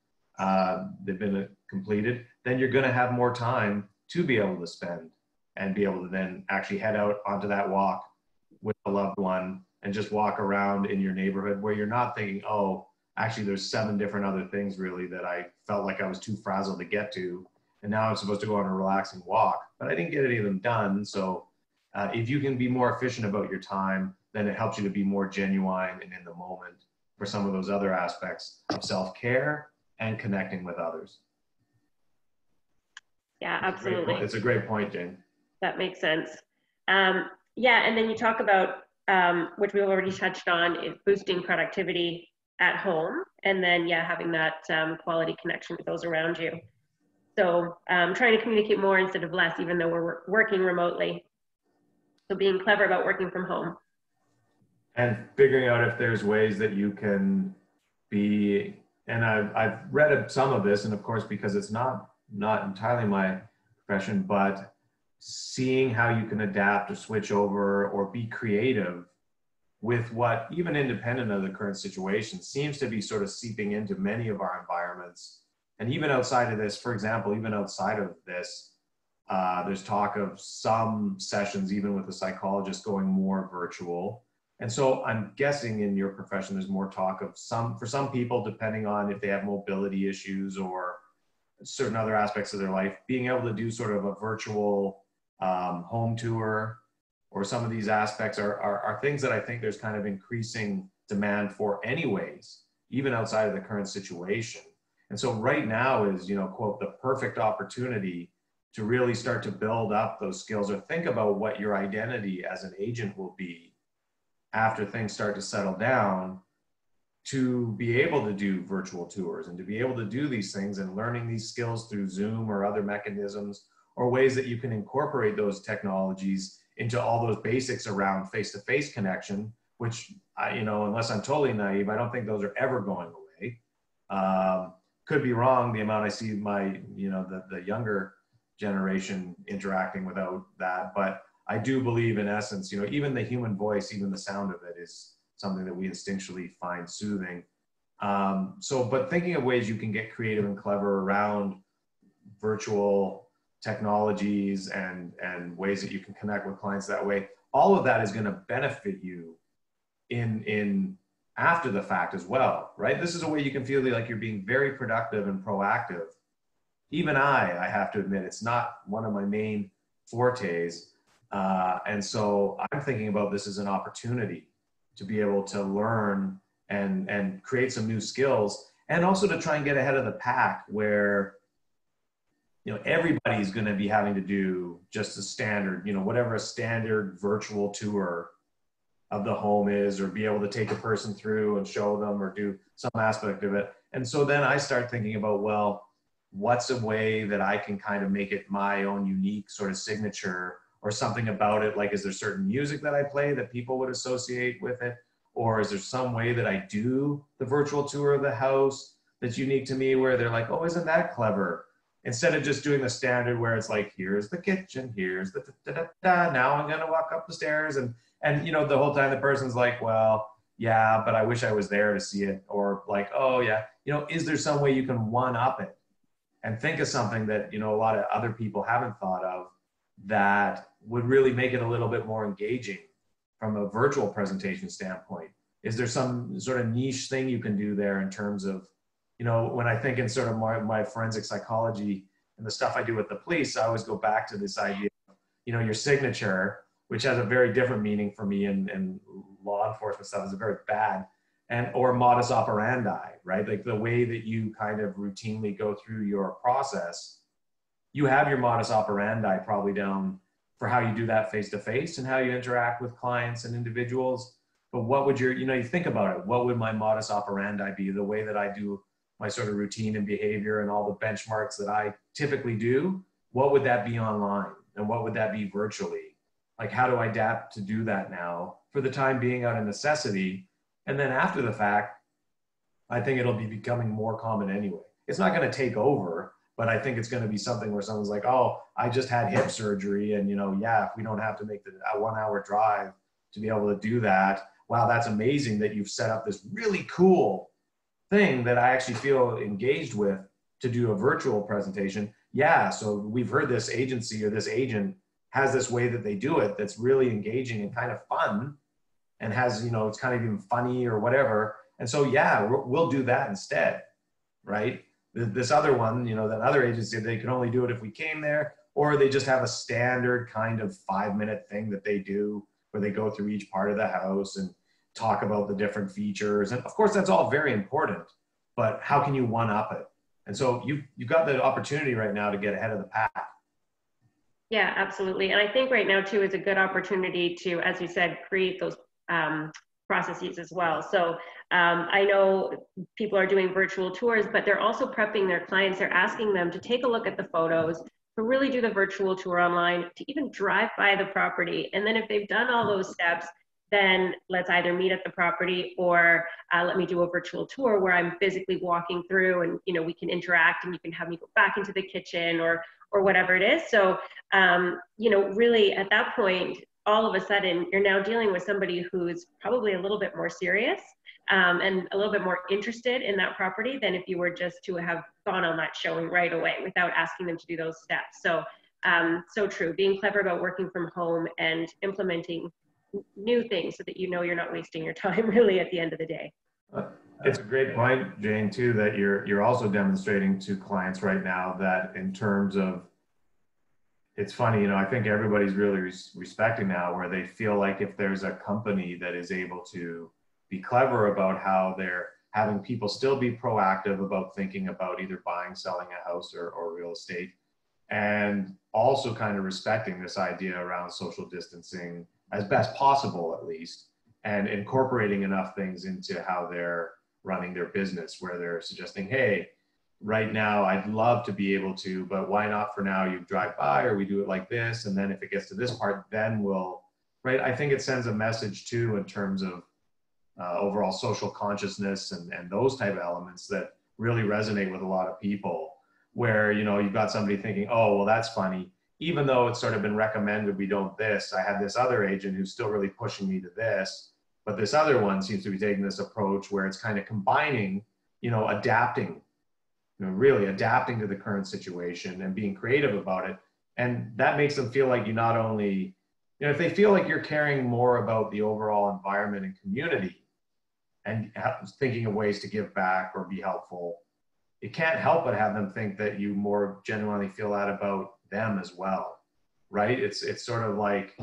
they've been completed, then you're going to have more time to be able to spend and be able to then actually head out onto that walk with a loved one and just walk around in your neighborhood where you're not thinking, oh, actually there's 7 different other things really that I felt like I was too frazzled to get to. And now I'm supposed to go on a relaxing walk, but I didn't get any of them done. So if you can be more efficient about your time, then it helps you to be more genuine and in the moment for some of those other aspects of self-care and connecting with others. Yeah, absolutely. It's a great point, Jane. That makes sense. Yeah, and then you talk about, which we've already touched on, is boosting productivity at home, and then, yeah, having that quality connection with those around you. So trying to communicate more instead of less, even though we're working remotely. So being clever about working from home. And figuring out if there's ways that you can be, and I've read some of this, and of course, because it's not entirely my profession, but seeing how you can adapt or switch over or be creative with what, even independent of the current situation, seems to be sort of seeping into many of our environments. And even outside of this, for example, even outside of this, there's talk of some sessions, even with a psychologist, going more virtual. And so I'm guessing in your profession, there's more talk of for some people, depending on if they have mobility issues or certain other aspects of their life, being able to do sort of a virtual home tour, or some of these aspects are things that I think there's kind of increasing demand for anyways, even outside of the current situation. And so right now is, quote, the perfect opportunity to really start to build up those skills, or think about what your identity as an agent will be after things start to settle down, to be able to do virtual tours and to be able to do these things, and learning these skills through Zoom or other mechanisms, or ways that you can incorporate those technologies into all those basics around face-to-face connection, which unless I'm totally naive, I don't think those are ever going away. Could be wrong, the amount I see my, the younger generation interacting without that, but I do believe in essence, even the human voice, even the sound of it is something that we instinctually find soothing. But thinking of ways you can get creative and clever around virtual technologies and ways that you can connect with clients that way, all of that is going to benefit you in after the fact as well, right? This is a way you can feel like you're being very productive and proactive. Even I have to admit, it's not one of my main fortes. And so I'm thinking about this as an opportunity to be able to learn and create some new skills, and also to try and get ahead of the pack where, everybody's going to be having to do just a standard, whatever a standard virtual tour of the home is, or be able to take a person through and show them or do some aspect of it. And so then I start thinking about, well, what's a way that I can kind of make it my own unique sort of signature, or something about it? Like, is there certain music that I play that people would associate with it? Or is there some way that I do the virtual tour of the house that's unique to me, where they're like, oh, isn't that clever? Instead of just doing the standard where it's like, here's the kitchen, here's the da-da-da, now I'm gonna walk up the stairs. And the whole time the person's like, well, yeah, but I wish I was there to see it. Or like, oh yeah, is there some way you can one up it and think of something that, a lot of other people haven't thought of, that would really make it a little bit more engaging from a virtual presentation standpoint? Is there some sort of niche thing you can do there in terms of, when I think in sort of my forensic psychology and the stuff I do with the police, I always go back to this idea of, your signature, which has a very different meaning for me in law enforcement stuff, is very bad, or modus operandi, right? Like the way that you kind of routinely go through your process. You have your modus operandi probably down for how you do that face-to-face and how you interact with clients and individuals. But what would you think about it. What would my modus operandi be? The way that I do my sort of routine and behavior and all the benchmarks that I typically do, what would that be online? And what would that be virtually? Like, how do I adapt to do that now for the time being out of necessity? And then after the fact, I think it'll be becoming more common anyway. It's not going to take over, but I think it's going to be something where someone's like, oh, I just had hip surgery. And, if we don't have to make the 1 hour drive to be able to do that, wow, that's amazing that you've set up this really cool thing that I actually feel engaged with to do a virtual presentation. Yeah, so we've heard this agency or this agent has this way that they do it that's really engaging and kind of fun, and has, it's kind of even funny or whatever. And so, yeah, we'll do that instead, right? This other one, that other agency, they can only do it if we came there, or they just have a standard kind of 5-minute thing that they do where they go through each part of the house and talk about the different features. And of course, that's all very important, but how can you one up it And so you've got the opportunity right now to get ahead of the pack. Yeah, absolutely. And I think right now too is a good opportunity to, as you said, create those processes as well. So I know people are doing virtual tours, but they're also prepping their clients. They're asking them to take a look at the photos, to really do the virtual tour online, to even drive by the property. And then if they've done all those steps, then let's either meet at the property or let me do a virtual tour where I'm physically walking through, and we can interact, and you can have me go back into the kitchen or whatever it is. So really at that point, all of a sudden you're now dealing with somebody who's probably a little bit more serious and a little bit more interested in that property than if you were just to have gone on that showing right away without asking them to do those steps. So so true, being clever about working from home and implementing new things so that you're not wasting your time really at the end of the day. It's a great point, Jane, too, that you're also demonstrating to clients right now that in terms of, it's funny, I think everybody's really respecting now where they feel like if there's a company that is able to be clever about how they're having people still be proactive about thinking about either buying, selling a house or real estate, and also kind of respecting this idea around social distancing as best possible, at least, and incorporating enough things into how they're running their business where they're suggesting, hey, right now I'd love to be able to, but why not for now you drive by or we do it like this, and then if it gets to this part, then we'll, right? I think it sends a message too in terms of overall social consciousness and those type of elements that really resonate with a lot of people, where you've got somebody thinking, oh, well, that's funny, even though it's sort of been recommended we don't this. I have this other agent who's still really pushing me to this, but this other one seems to be taking this approach where it's kind of combining, adapting, really adapting to the current situation and being creative about it. And that makes them feel like you not only, if they feel like you're caring more about the overall environment and community and thinking of ways to give back or be helpful, it can't help but have them think that you more genuinely feel that about them as well, right? It's sort of like,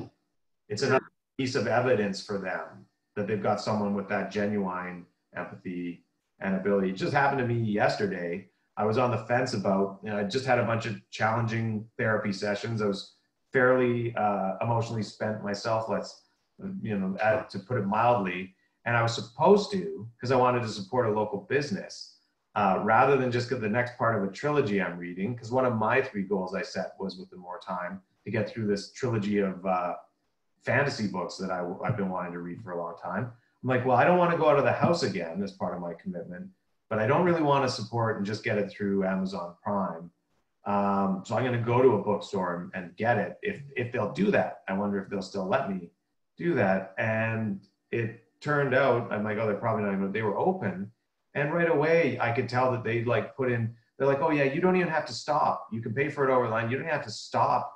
it's another piece of evidence for them that they've got someone with that genuine empathy and ability. It just happened to me yesterday. I was on the fence about, I just had a bunch of challenging therapy sessions. I was fairly emotionally spent myself, to put it mildly. And I was supposed to, because I wanted to support a local business, rather than just get the next part of a trilogy I'm reading, because one of my 3 goals I set was within more time to get through this trilogy of fantasy books that I've been wanting to read for a long time. I'm like, well, I don't want to go out of the house again as part of my commitment, but I don't really want to support and just get it through Amazon Prime. So I'm going to go to a bookstore and get it. If they'll do that, I wonder if they'll still let me do that. And it turned out, I'm like, oh, they're probably not even, they were open. And right away, I could tell that they'd they're like, oh yeah, you don't even have to stop. You can pay for it over the line. You don't have to stop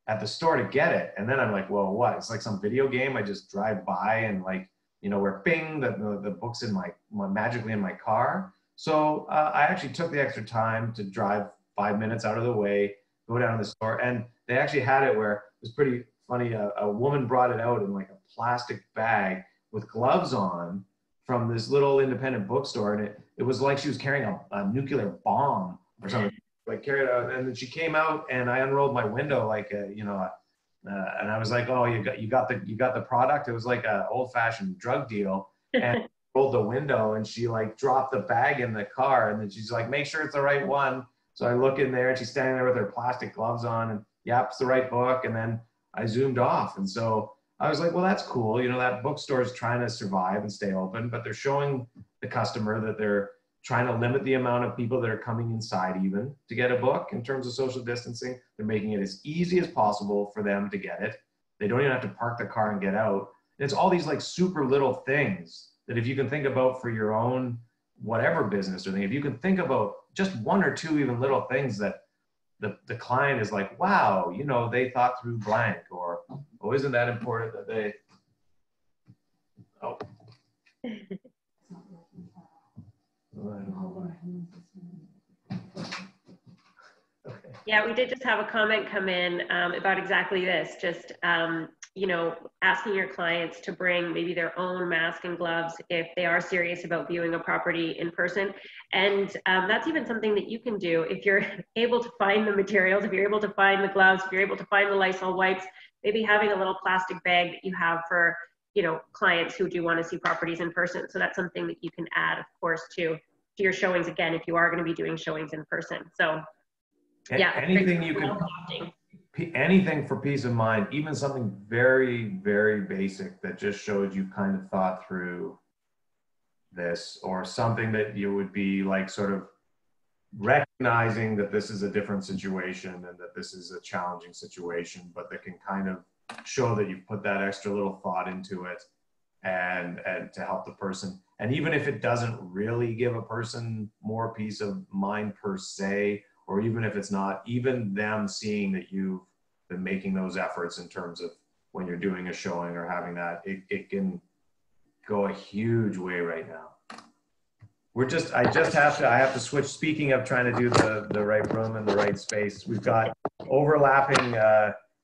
at the store to get it. And then I'm like, well, what? It's like some video game. I just drive by and where bing, the book's in magically in my car. So I actually took the extra time to drive 5 minutes out of the way, go down to the store. And they actually had it where it was pretty funny. A woman brought it out in a plastic bag with gloves on from this little independent bookstore. And it was like she was carrying a nuclear bomb or something. Carried out, and then she came out, and I unrolled my window and I was like, "Oh, you got the product." It was like an old-fashioned drug deal, and rolled the window, and she dropped the bag in the car, and then she's like, "Make sure it's the right one." So I look in there, and she's standing there with her plastic gloves on, and yep, it's the right book. And then I zoomed off, and so I was like, "Well, that's cool. That bookstore is trying to survive and stay open, but they're showing the customer that they're trying to limit the amount of people that are coming inside even to get a book in terms of social distancing. They're making it as easy as possible for them to get it. They don't even have to park the car and get out. And it's all these super little things that if you can think about for your own whatever business or thing, if you can think about just 1 or 2 even little things that the client is like, wow, they thought through blank, or, oh, isn't that important that they, oh. Yeah, we did just have a comment come in about exactly this. Just, you know, asking your clients to bring maybe their own mask and gloves if they are serious about viewing a property in person. And that's even something that you can do if you're able to find the materials, if you're able to find the gloves, if you're able to find the Lysol wipes, maybe having a little plastic bag that you have for, you know, clients who do want to see properties in person. So that's something that you can add, of course, to your showings, again, if you are going to be doing showings in person. So yeah, anything you can, anything for peace of mind, even something very, very basic that just showed you kind of thought through this, or something that you would be like sort of recognizing that this is a different situation and that this is a challenging situation, but that can kind of show that you've put that extra little thought into it and to help the person. And even if it doesn't really give a person more peace of mind per se, or even if it's not, even them seeing that you've been making those efforts in terms of when you're doing a showing or having that, it can go a huge way right now. I have to switch. Speaking of trying to do the right room and the right space, we've got overlapping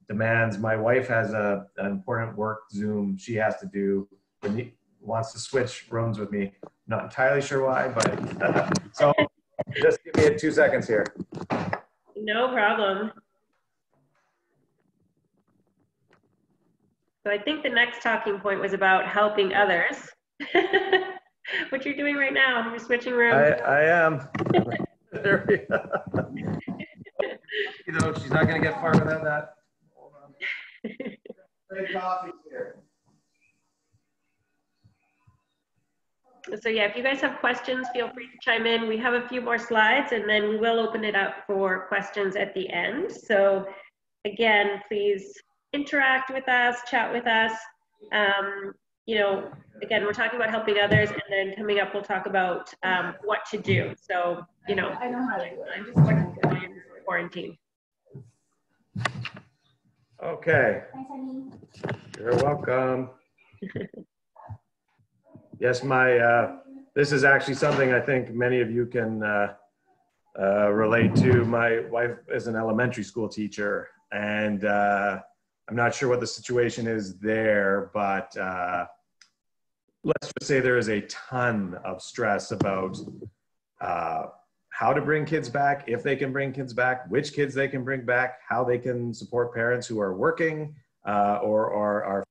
demands. My wife has an important work Zoom she has to do, and wants to switch rooms with me. Not entirely sure why, but so just give me 2 seconds here. No problem. So I think the next talking point was about helping others. What you're doing right now, you're switching rooms. I am. There we go. You know, she's not going to get far without that. Hold on. Great coffee here. So yeah, if you guys have questions, feel free to chime in. We have a few more slides and then we will open it up for questions at the end. So again, please interact with us, chat with us. You know, again, we're talking about helping others, and then coming up, we'll talk about what to do. So, you know, I know how to do it. I'm just going to quarantine. Okay. Thanks, honey. You're welcome. Yes, this is actually something I think many of you can relate to. My wife is an elementary school teacher, and I'm not sure what the situation is there, but let's just say there is a ton of stress about how to bring kids back, if they can bring kids back, which kids they can bring back, how they can support parents who are working or are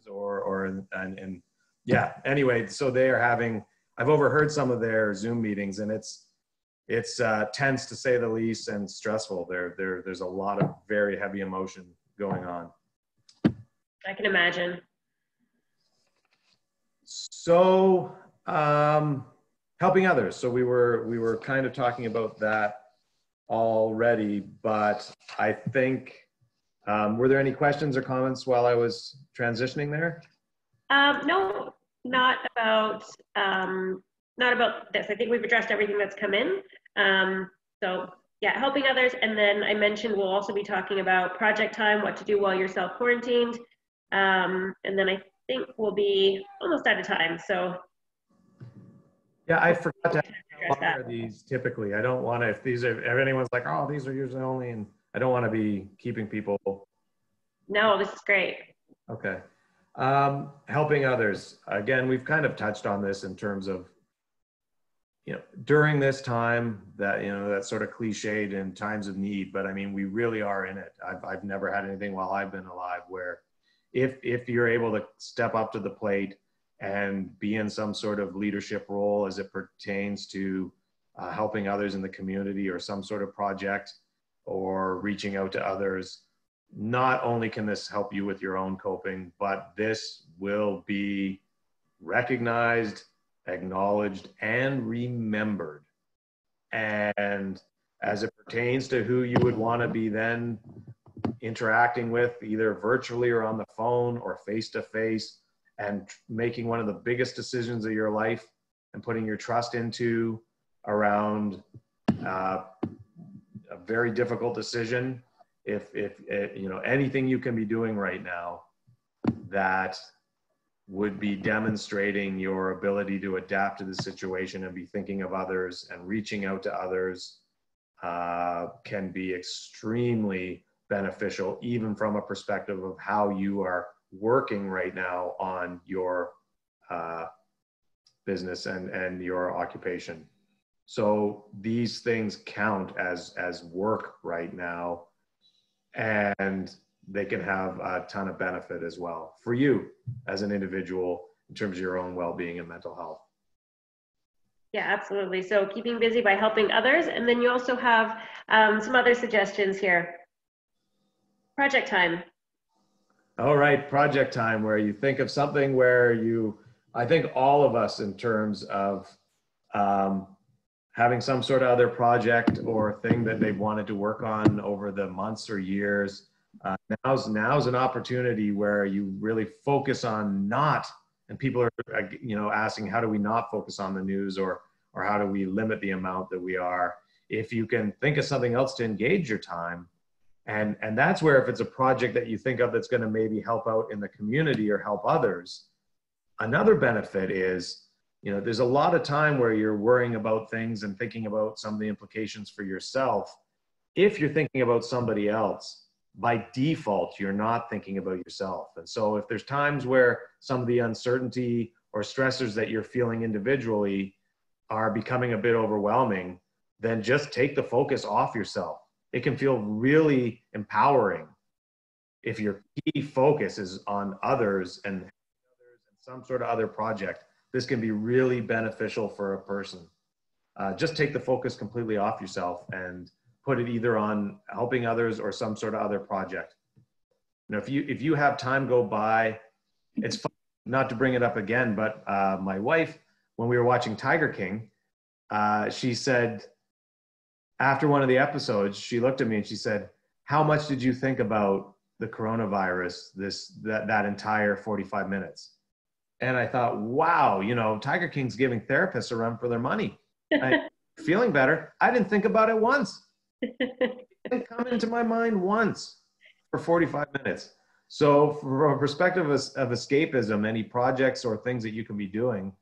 responders and yeah, anyway, so they are having, I've overheard some of their Zoom meetings, and it's tense to say the least and stressful. There's a lot of very heavy emotion going on. I can imagine. So helping others. So we were kind of talking about that already, but I think, were there any questions or comments while I was transitioning there? No, not about this. I think we've addressed everything that's come in. So yeah, helping others. And then I mentioned we'll also be talking about project time, what to do while you're self-quarantined. And then I think we'll be almost out of time. So yeah, I forgot to ask how long are these typically. I don't want to, if anyone's like, oh, these are usually only, and I don't want to be keeping people. No, this is great. Okay. Helping others. Again, we've kind of touched on this in terms of, you know, during this time that, you know, that's sort of cliched in times of need, but I mean, we really are in it. I've never had anything while I've been alive where if you're able to step up to the plate and be in some sort of leadership role as it pertains to helping others in the community or some sort of project or reaching out to others, not only can this help you with your own coping, but this will be recognized, acknowledged, and remembered. And as it pertains to who you would want to be then interacting with, either virtually or on the phone or face-to-face, and making one of the biggest decisions of your life and putting your trust into around a very difficult decision, if you know, anything you can be doing right now that would be demonstrating your ability to adapt to the situation and be thinking of others and reaching out to others can be extremely beneficial, even from a perspective of how you are working right now on your business and your occupation. So these things count as work right now, and they can have a ton of benefit as well for you as an individual in terms of your own well-being and mental health. Yeah, absolutely. So keeping busy by helping others. And then you also have some other suggestions here. Project time. All right, project time, where you think of something where I think all of us in terms of having some sort of other project or thing that they've wanted to work on over the months or years. Now's an opportunity where you really focus on and people are, asking, how do we not focus on the news, or how do we limit the amount that we are? If you can think of something else to engage your time, and that's where, if it's a project that you think of that's going to maybe help out in the community or help others, another benefit is, there's a lot of time where you're worrying about things and thinking about some of the implications for yourself. If you're thinking about somebody else, by default, you're not thinking about yourself. And so if there's times where some of the uncertainty or stressors that you're feeling individually are becoming a bit overwhelming, then just take the focus off yourself. It can feel really empowering if your key focus is on others and some sort of other project. This can be really beneficial for a person. Just take the focus completely off yourself and put it either on helping others or some sort of other project. If you have time go by, it's fun, not to bring it up again, but my wife, when we were watching Tiger King, she said, after one of the episodes, she looked at me and she said, "How much did you think about the coronavirus that entire 45 minutes?" And I thought, wow, Tiger King's giving therapists a run for their money. Feeling better. I didn't think about it once. It didn't come into my mind once for 45 minutes. So from a perspective of escapism, any projects or things that you can be doing,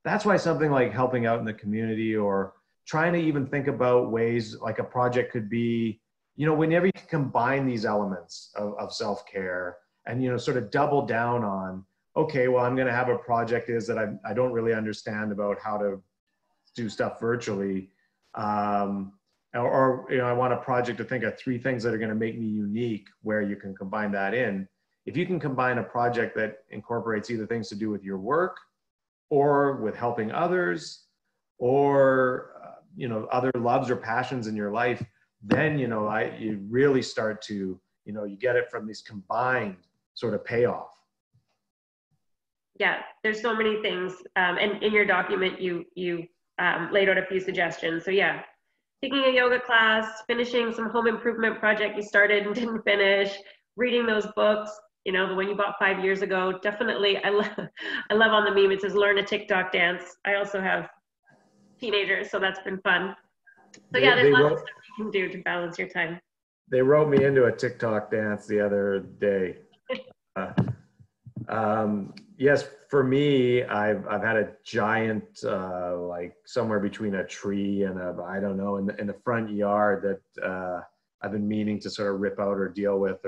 that's why something like helping out in the community, or trying to even think about ways like a project could be, whenever you can combine these elements of self-care and, sort of double down on, okay, well, I'm going to have a project is that I don't really understand about how to do stuff virtually. Or I want a project to think of 3 things that are going to make me unique, where you can combine that in. If you can combine a project that incorporates either things to do with your work or with helping others, or, other loves or passions in your life, then, you really start to, you get it from these combined sort of payoff. Yeah, there's so many things. And in your document, you laid out a few suggestions. So yeah, taking a yoga class, finishing some home improvement project you started and didn't finish, reading those books, the one you bought 5 years ago. Definitely, I love on the meme, it says learn a TikTok dance. I also have teenagers, so that's been fun. So yeah, there's lots of stuff you can do to balance your time. They wrote me into a TikTok dance the other day. Yes, for me, I've had a giant, like somewhere between a tree and I don't know, in the front yard that I've been meaning to sort of rip out or deal with,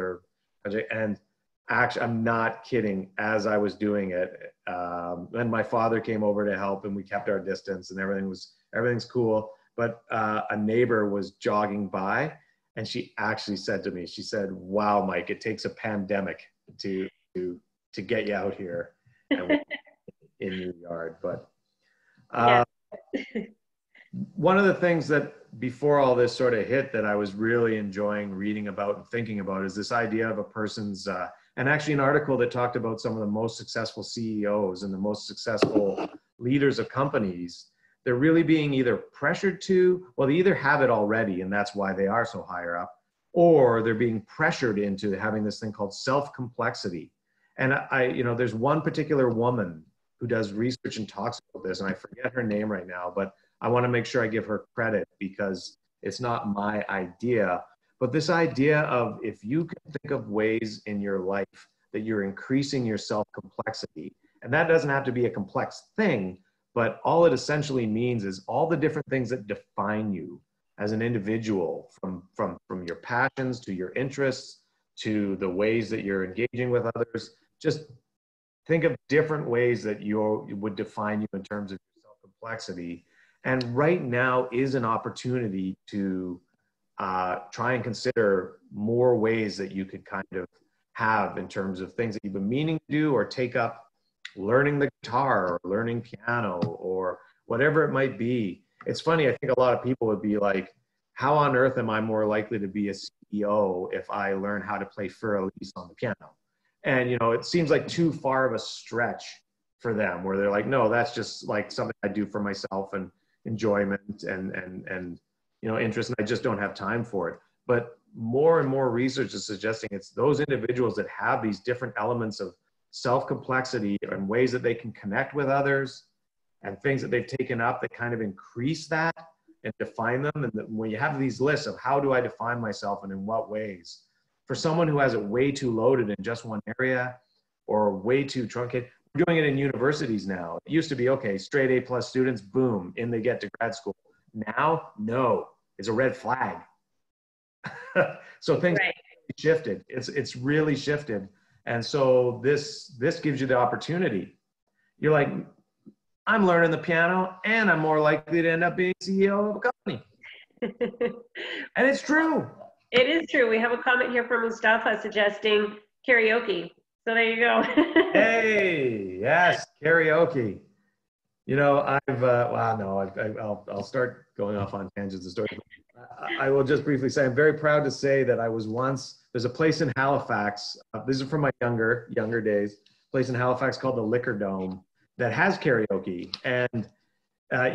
and actually, I'm not kidding. As I was doing it, and my father came over to help, and we kept our distance, and everything's cool. But a neighbor was jogging by, and she actually said to me, she said, "Wow, Mike, it takes a pandemic to get you out here in your yard." But one of the things that before all this sort of hit that I was really enjoying reading about and thinking about is this idea of a person's, and actually an article that talked about some of the most successful CEOs and the most successful leaders of companies. They're really being either pressured to, well, they either have it already and that's why they are so higher up, or they're being pressured into having this thing called self-complexity. And there's one particular woman who does research and talks about this, and I forget her name right now, but I want to make sure I give her credit because it's not my idea. But this idea of, if you can think of ways in your life that you're increasing your self-complexity, and that doesn't have to be a complex thing, but all it essentially means is all the different things that define you, as an individual, from your passions to your interests to the ways that you're engaging with others. Just think of different ways that would define you in terms of your self-complexity. And right now is an opportunity to try and consider more ways that you could kind of have in terms of things that you've been meaning to do, or take up learning the guitar or learning piano or whatever it might be. It's funny, I think a lot of people would be like, how on earth am I more likely to be a CEO if I learn how to play Fur-Elise on the piano? And, you know, it seems like too far of a stretch for them, where they're like, no, that's just like something I do for myself and enjoyment and you know, interest, and I just don't have time for it. But more and more research is suggesting it's those individuals that have these different elements of self-complexity and ways that they can connect with others and things that they've taken up that kind of increase that and define them. And when you have these lists of how do I define myself and in what ways, for someone who has it way too loaded in just one area or way too truncated, we're doing it in universities now. It used to be, okay, straight A+ students, boom, in they get to grad school. Now, no, it's a red flag. So things Right. shifted. It's really shifted. And so this gives you the opportunity. You're like, I'm learning the piano and I'm more likely to end up being CEO of a company. And it's true. It is true. We have a comment here from Mustafa suggesting karaoke. So there you go. Hey, yes, karaoke. You know, I'll start going off on tangents of stories. I will just briefly say, I'm very proud to say that I was once, there's a place in Halifax, this is from my younger days, place in Halifax called the Liquor Dome that has karaoke. And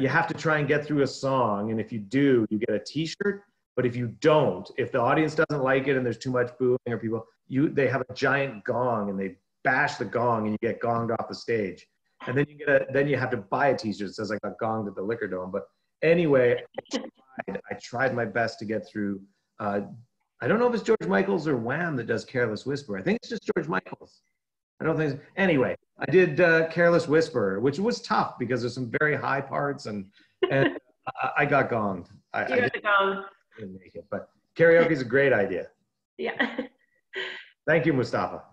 you have to try and get through a song. And if you do, you get a t-shirt. But if you don't, if the audience doesn't like it and there's too much booing or people, they have a giant gong and they bash the gong and you get gonged off the stage. And then you have to buy a t-shirt that says I got gonged at the Liquor Dome. But anyway, I tried my best to get through. I don't know if it's George Michael's or Wham that does Careless Whisper. I think it's just George Michael's. I don't think. Anyway, I did Careless Whisper, which was tough because there's some very high parts, and I got gonged. I didn't make it, but karaoke is a great idea. Yeah. Thank you, Mustafa.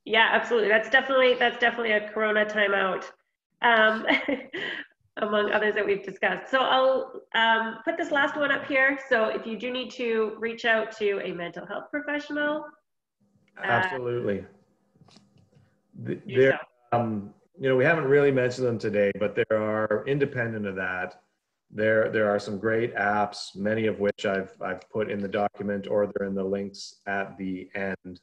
Yeah, absolutely. That's definitely a Corona timeout, among others that we've discussed. So I'll put this last one up here. So if you do need to reach out to a mental health professional, absolutely. You know, we haven't really mentioned them today, but there are, independent of that, there are some great apps, many of which I've put in the document or they're in the links at the end.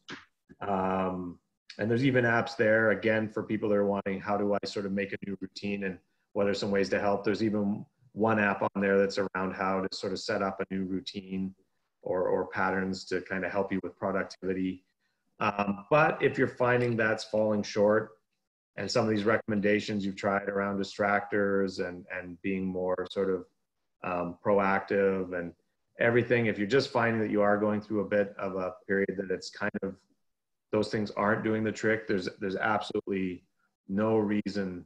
And there's even apps there, again, for people that are wanting, how do I sort of make a new routine and what are some ways to help? There's even one app on there that's around how to sort of set up a new routine or patterns to kind of help you with productivity. But if you're finding that's falling short and some of these recommendations you've tried around distractors and being more sort of proactive and everything, if you're just finding that you are going through a bit of a period that it's kind of, those things aren't doing the trick, there's absolutely no reason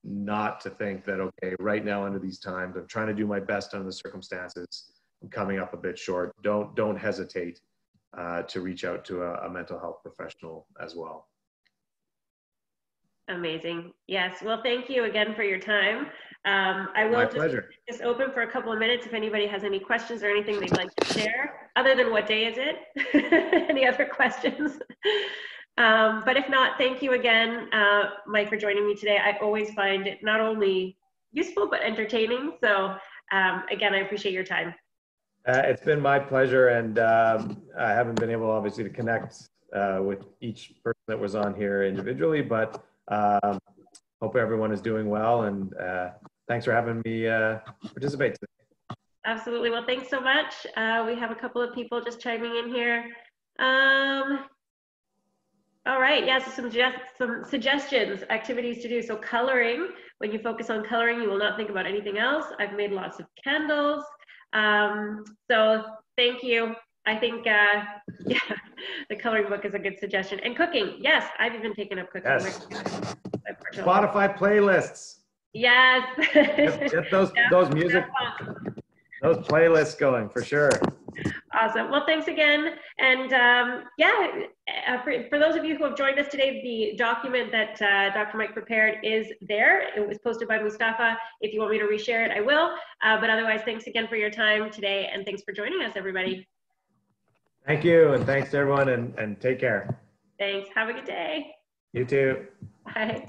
not to think that, okay, right now under these times, I'm trying to do my best under the circumstances, I'm coming up a bit short. Don't hesitate to reach out to a mental health professional as well. Amazing. Yes. Well, thank you again for your time. I will just open for a couple of minutes if anybody has any questions or anything they'd like to share, other than what day is it? Any other questions? But if not, thank you again, Mike, for joining me today. I always find it not only useful, but entertaining. So again, I appreciate your time. It's been my pleasure, and I haven't been able, obviously, to connect with each person that was on here individually, but hope everyone is doing well, and thanks for having me participate today. Absolutely. Well, thanks so much. We have a couple of people just chiming in here. All right. Yeah, so some suggestions, activities to do. So coloring. When you focus on coloring, you will not think about anything else. I've made lots of candles. So thank you. I think, yeah, the coloring book is a good suggestion. And cooking. Yes, I've even taken up cooking. Yes. Spotify playlists. Yes. Get those music. Those playlists going for sure. Awesome. Well, thanks again. And for those of you who have joined us today, the document that Dr. Mike prepared is there. It was posted by Mustafa. If you want me to reshare it, I will. But otherwise, thanks again for your time today. And thanks for joining us, everybody. Thank you. And thanks to everyone, and take care. Thanks. Have a good day. You too. Bye.